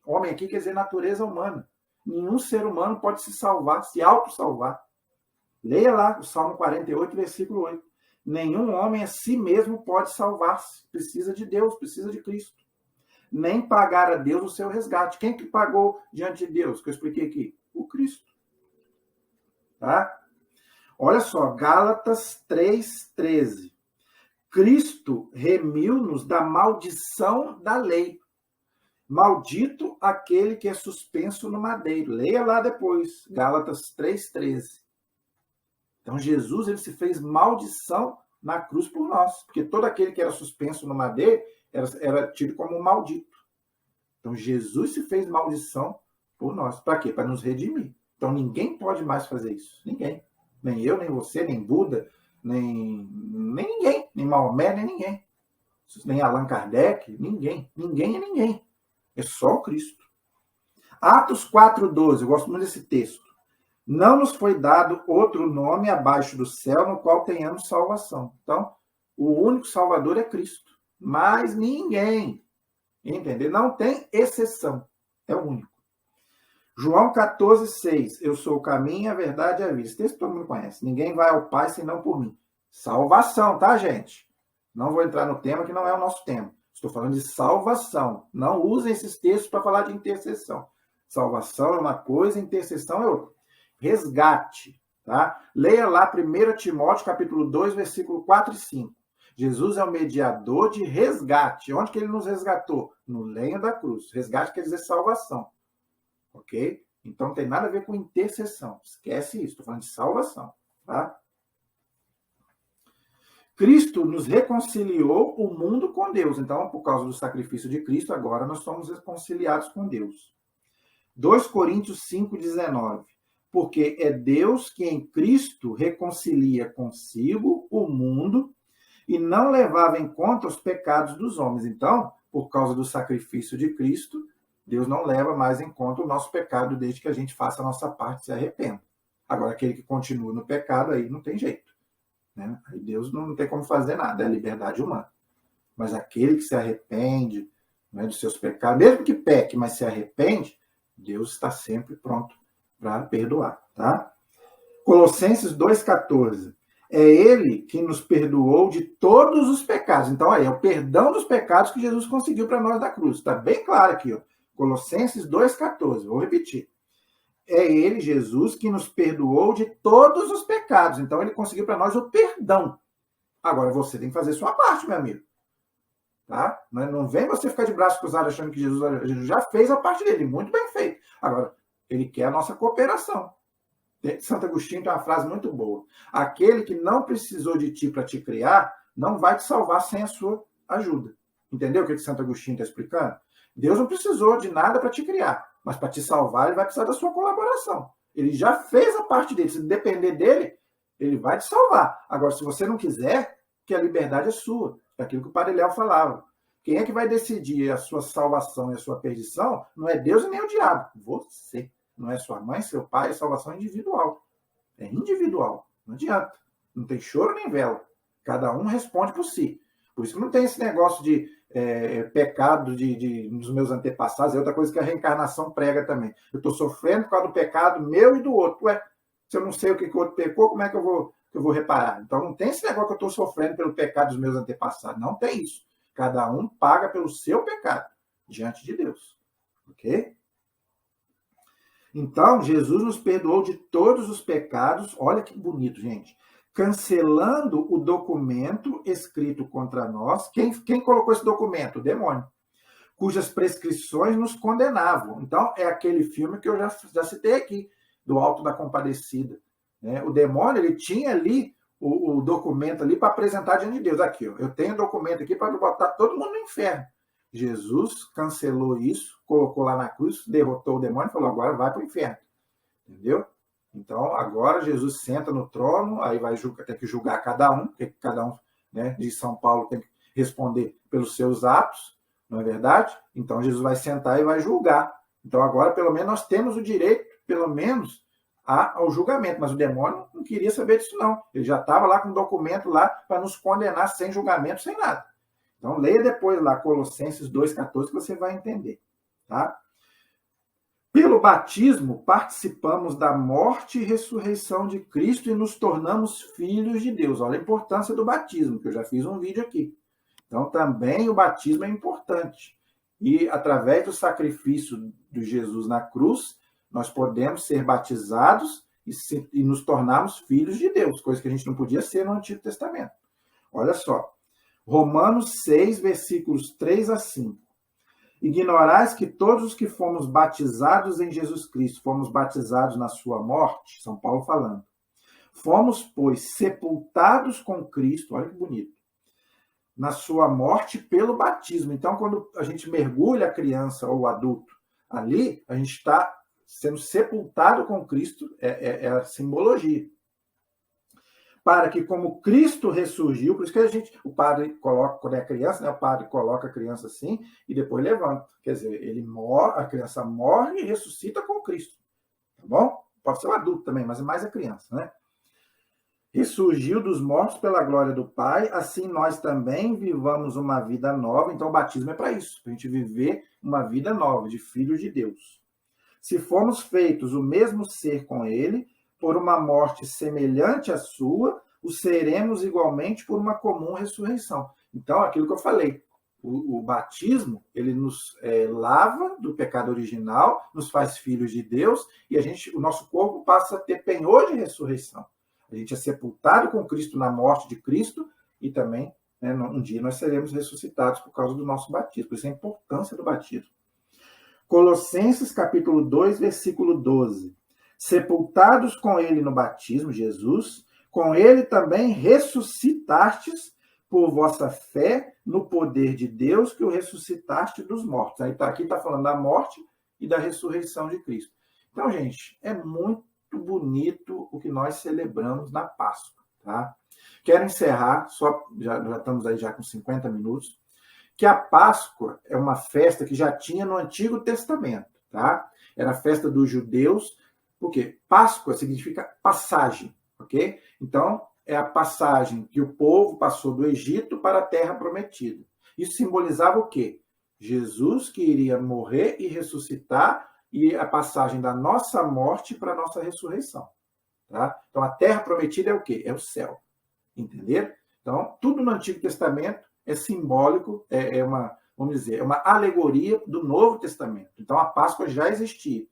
Homem aqui quer dizer natureza humana. Nenhum ser humano pode se salvar, se auto-salvar. Leia lá o Salmo 48, versículo 8. Nenhum homem a si mesmo pode salvar-se. Precisa de Deus, precisa de Cristo. Nem pagar a Deus o seu resgate. Quem que pagou diante de Deus? Que eu expliquei aqui. O Cristo. Tá? Olha só, Gálatas 3:13. Cristo remiu-nos da maldição da lei. Maldito aquele que é suspenso no madeiro. Leia lá depois, Gálatas 3:13. Então Jesus ele se fez maldição na cruz por nós, porque todo aquele que era suspenso no madeiro era tido como um maldito. Então Jesus se fez maldição por nós. Para quê? Para nos redimir. Então ninguém pode mais fazer isso. Ninguém. Nem eu, nem você, nem Buda, nem ninguém. Nem Maomé, nem ninguém. Nem Allan Kardec, ninguém. Ninguém é ninguém. É só o Cristo. Atos 4,12, eu gosto muito desse texto. Não nos foi dado outro nome abaixo do céu no qual tenhamos salvação. Então, o único Salvador é Cristo. Mas ninguém, entendeu? Não tem exceção. É o único. João 14,6. Eu sou o caminho, a verdade e a vida. Esse texto todo mundo conhece. Ninguém vai ao Pai senão por mim. Salvação, tá, gente? Não vou entrar no tema que não é o nosso tema. Estou falando de salvação. Não usem esses textos para falar de intercessão. Salvação é uma coisa, intercessão é outra. Resgate, tá? Leia lá 1 Timóteo, capítulo 2, versículo 4 e 5. Jesus é o mediador de resgate. Onde que ele nos resgatou? No lenho da cruz. Resgate quer dizer salvação. Ok? Então não tem nada a ver com intercessão. Esquece isso. Estou falando de salvação, tá? Cristo nos reconciliou o mundo com Deus. Então, por causa do sacrifício de Cristo, agora nós somos reconciliados com Deus. 2 Coríntios 5,19. Porque é Deus que em Cristo reconcilia consigo o mundo e não levava em conta os pecados dos homens. Então, por causa do sacrifício de Cristo, Deus não leva mais em conta o nosso pecado desde que a gente faça a nossa parte e se arrependa. Agora, aquele que continua no pecado, aí não tem jeito. Né? Aí Deus não tem como fazer nada, é a liberdade humana. Mas aquele que se arrepende, né, dos seus pecados, mesmo que peque, mas se arrepende, Deus está sempre pronto para perdoar. Tá? Colossenses 2,14. É Ele que nos perdoou de todos os pecados. Então, aí, é o perdão dos pecados que Jesus conseguiu para nós da cruz. Está bem claro aqui, ó. Colossenses 2,14. Vou repetir. É Ele, Jesus, que nos perdoou de todos os pecados. Então, Ele conseguiu para nós o perdão. Agora, você tem que fazer sua parte, meu amigo. Tá? Não vem você ficar de braço cruzado achando que Jesus já fez a parte dele. Muito bem feito. Agora, Ele quer a nossa cooperação. Santo Agostinho tem uma frase muito boa. Aquele que não precisou de ti para te criar, não vai te salvar sem a sua ajuda. Entendeu o que Santo Agostinho está explicando? Deus não precisou de nada para te criar, mas para te salvar, ele vai precisar da sua colaboração. Ele já fez a parte dele. Se depender dele, ele vai te salvar. Agora, se você não quiser, que a liberdade é sua. É aquilo que o Padre Léo falava. Quem é que vai decidir a sua salvação e a sua perdição? Não é Deus e nem o diabo. Você. Não é sua mãe, seu pai, é salvação individual. É individual. Não adianta. Não tem choro nem vela. Cada um responde por si. Por isso que não tem esse negócio de pecado dos meus antepassados. É outra coisa que a reencarnação prega também. Eu estou sofrendo por causa do pecado meu e do outro. Ué, se eu não sei o que o outro pecou, como é que eu vou reparar? Então não tem esse negócio que eu estou sofrendo pelo pecado dos meus antepassados. Não tem isso. Cada um paga pelo seu pecado diante de Deus. Ok? Então, Jesus nos perdoou de todos os pecados. Olha que bonito, gente. Cancelando o documento escrito contra nós. Quem colocou esse documento? O demônio. Cujas prescrições nos condenavam. Então, é aquele filme que eu já citei aqui, do Alto da Compadecida. Né? O demônio, ele tinha ali o documento ali para apresentar diante de Deus. Aqui, ó, eu tenho o documento aqui para botar todo mundo no inferno. Jesus cancelou isso, colocou lá na cruz, derrotou o demônio e falou, agora vai para o inferno. Entendeu? Então, agora Jesus senta no trono, aí vai ter que julgar cada um, porque cada um, né, de São Paulo tem que responder pelos seus atos, não é verdade? Então, Jesus vai sentar e vai julgar. Então, agora, pelo menos, nós temos o direito, pelo menos, ao julgamento. Mas o demônio não queria saber disso, não. Ele já estava lá com um documento lá para nos condenar sem julgamento, sem nada. Então, leia depois lá Colossenses 2,14 que você vai entender. Tá? Pelo batismo, participamos da morte e ressurreição de Cristo e nos tornamos filhos de Deus. Olha a importância do batismo, que eu já fiz um vídeo aqui. Então, também o batismo é importante. E, através do sacrifício de Jesus na cruz, nós podemos ser batizados e nos tornarmos filhos de Deus, coisa que a gente não podia ser no Antigo Testamento. Olha só. Romanos 6, versículos 3 a 5. Ignorais que todos os que fomos batizados em Jesus Cristo, fomos batizados na sua morte, São Paulo falando. Fomos, pois, sepultados com Cristo, olha que bonito, na sua morte pelo batismo. Então, quando a gente mergulha a criança ou o adulto ali, a gente está sendo sepultado com Cristo, é a simbologia. para que, como Cristo ressurgiu, por isso que o padre coloca, quando é criança, né, o padre coloca a criança assim e depois levanta. Quer dizer, ele morre, a criança morre e ressuscita com Cristo. Tá bom? Pode ser um adulto também, mas é mais a criança, né? Ressurgiu dos mortos pela glória do Pai, assim nós também vivamos uma vida nova. Então o batismo é para isso, para a gente viver uma vida nova, de filhos de Deus. Se formos feitos o mesmo ser com ele, por uma morte semelhante à sua, o seremos igualmente por uma comum ressurreição. Então, aquilo que eu falei, o batismo, ele nos lava do pecado original, nos faz filhos de Deus, e o nosso corpo passa a ter penhor de ressurreição. A gente é sepultado com Cristo na morte de Cristo, e também, né, um dia nós seremos ressuscitados por causa do nosso batismo. Por isso a importância do batismo. Colossenses capítulo 2, versículo 12. Sepultados com ele no batismo, Jesus, com ele também ressuscitastes por vossa fé no poder de Deus que o ressuscitaste dos mortos. Aqui está falando da morte e da ressurreição de Cristo. Então, gente, é muito bonito o que nós celebramos na Páscoa. Tá? Quero encerrar, já estamos aí já com 50 minutos, que a Páscoa é uma festa que já tinha no Antigo Testamento, tá? Era a festa dos judeus, porque Páscoa significa passagem, ok? Então, é a passagem que o povo passou do Egito para a Terra Prometida. Isso simbolizava o quê? Jesus que iria morrer e ressuscitar, e a passagem da nossa morte para a nossa ressurreição, tá? Então, a Terra Prometida é o quê? É o céu, entenderam? Então, tudo no Antigo Testamento é simbólico, vamos dizer, é uma alegoria do Novo Testamento. Então, a Páscoa já existia,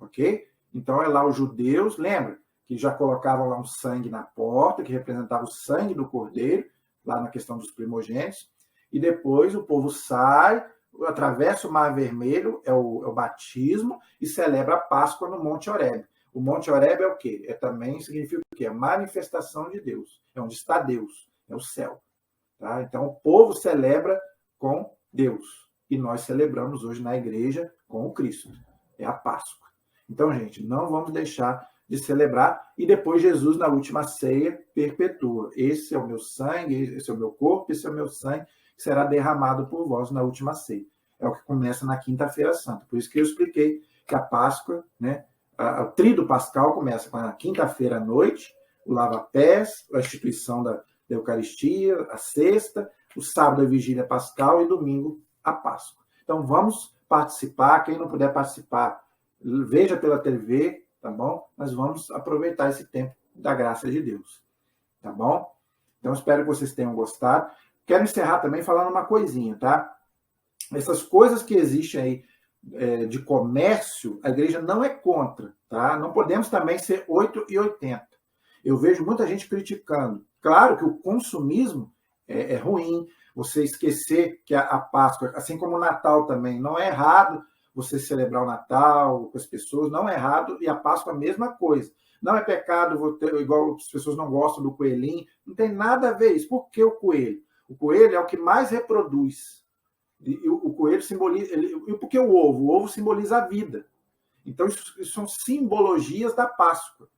ok? Então, é lá os judeus, lembra que já colocavam lá um sangue na porta, que representava o sangue do cordeiro, lá na questão dos primogênitos, e depois o povo sai, atravessa o Mar Vermelho, é o batismo, e celebra a Páscoa no Monte Horebe. O Monte Horebe é o quê? Também significa o quê? A manifestação de Deus. É onde está Deus, é o céu. Tá? Então, o povo celebra com Deus. E nós celebramos hoje na igreja com o Cristo. É a Páscoa. Então, gente, não vamos deixar de celebrar. E depois Jesus, na última ceia, perpetua. Esse é o meu sangue, esse é o meu corpo, esse é o meu sangue, que será derramado por vós na última ceia. É o que começa na Quinta-feira Santa. Por isso que eu expliquei que a Páscoa, né, o tríduo pascal começa com a quinta-feira à noite, o lava-pés, a instituição da Eucaristia, a sexta, o sábado a vigília pascal e domingo a Páscoa. Então vamos participar, quem não puder participar, veja pela TV, tá bom? Mas vamos aproveitar esse tempo da graça de Deus, tá bom? Então espero que vocês tenham gostado. Quero encerrar também falando uma coisinha, tá? Essas coisas que existem aí de comércio, a igreja não é contra, tá? Não podemos também ser 8 e 80. Eu vejo muita gente criticando. Claro que o consumismo é ruim, você esquecer que a Páscoa, assim como o Natal também, não é errado você celebrar o Natal com as pessoas, não é errado, e a Páscoa a mesma coisa. Não é pecado, igual as pessoas não gostam do coelhinho, não tem nada a ver isso. Por que o coelho? O coelho é o que mais reproduz. E o coelho simboliza... E por que o ovo? O ovo simboliza a vida. Então, isso são simbologias da Páscoa.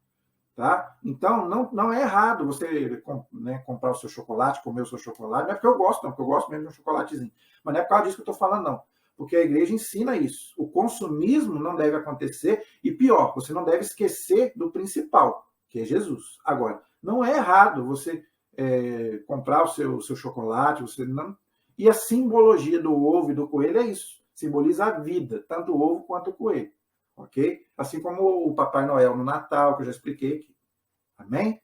Tá? Então, não é errado você, né, comprar o seu chocolate, comer o seu chocolate. Não é porque eu gosto, não, porque eu gosto mesmo de um chocolatezinho. Mas não é por causa disso que eu estou falando, não. Porque a igreja ensina isso. O consumismo não deve acontecer. E pior, você não deve esquecer do principal, que é Jesus. Agora, não é errado você comprar o seu chocolate, você não... E a simbologia do ovo e do coelho é isso. Simboliza a vida, tanto o ovo quanto o coelho. Ok? Assim como o Papai Noel no Natal, que eu já expliquei aqui. Amém?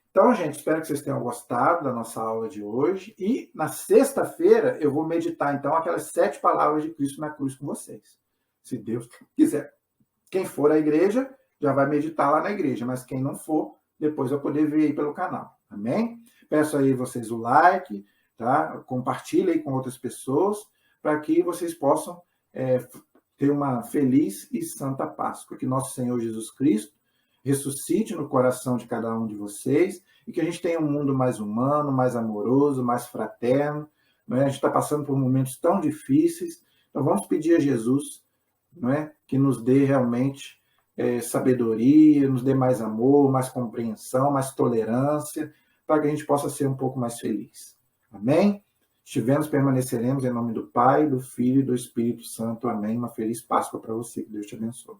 Então, gente, espero que vocês tenham gostado da nossa aula de hoje. E na sexta-feira eu vou meditar, então, aquelas 7 palavras de Cristo na cruz com vocês. Se Deus quiser. Quem for à igreja, já vai meditar lá na igreja. Mas quem não for, depois vai poder ver aí pelo canal. Amém? Peço aí vocês o like, tá? Compartilhe aí com outras pessoas, para que vocês possam ter uma feliz e santa Páscoa. Que nosso Senhor Jesus Cristo ressuscite no coração de cada um de vocês e que a gente tenha um mundo mais humano, mais amoroso, mais fraterno. Não é? A gente está passando por momentos tão difíceis, então vamos pedir a Jesus, não é? Que nos dê realmente sabedoria, nos dê mais amor, mais compreensão, mais tolerância, para que a gente possa ser um pouco mais feliz. Amém? Estivemos, permaneceremos em nome do Pai, do Filho e do Espírito Santo. Amém. Uma feliz Páscoa para você. Que Deus te abençoe.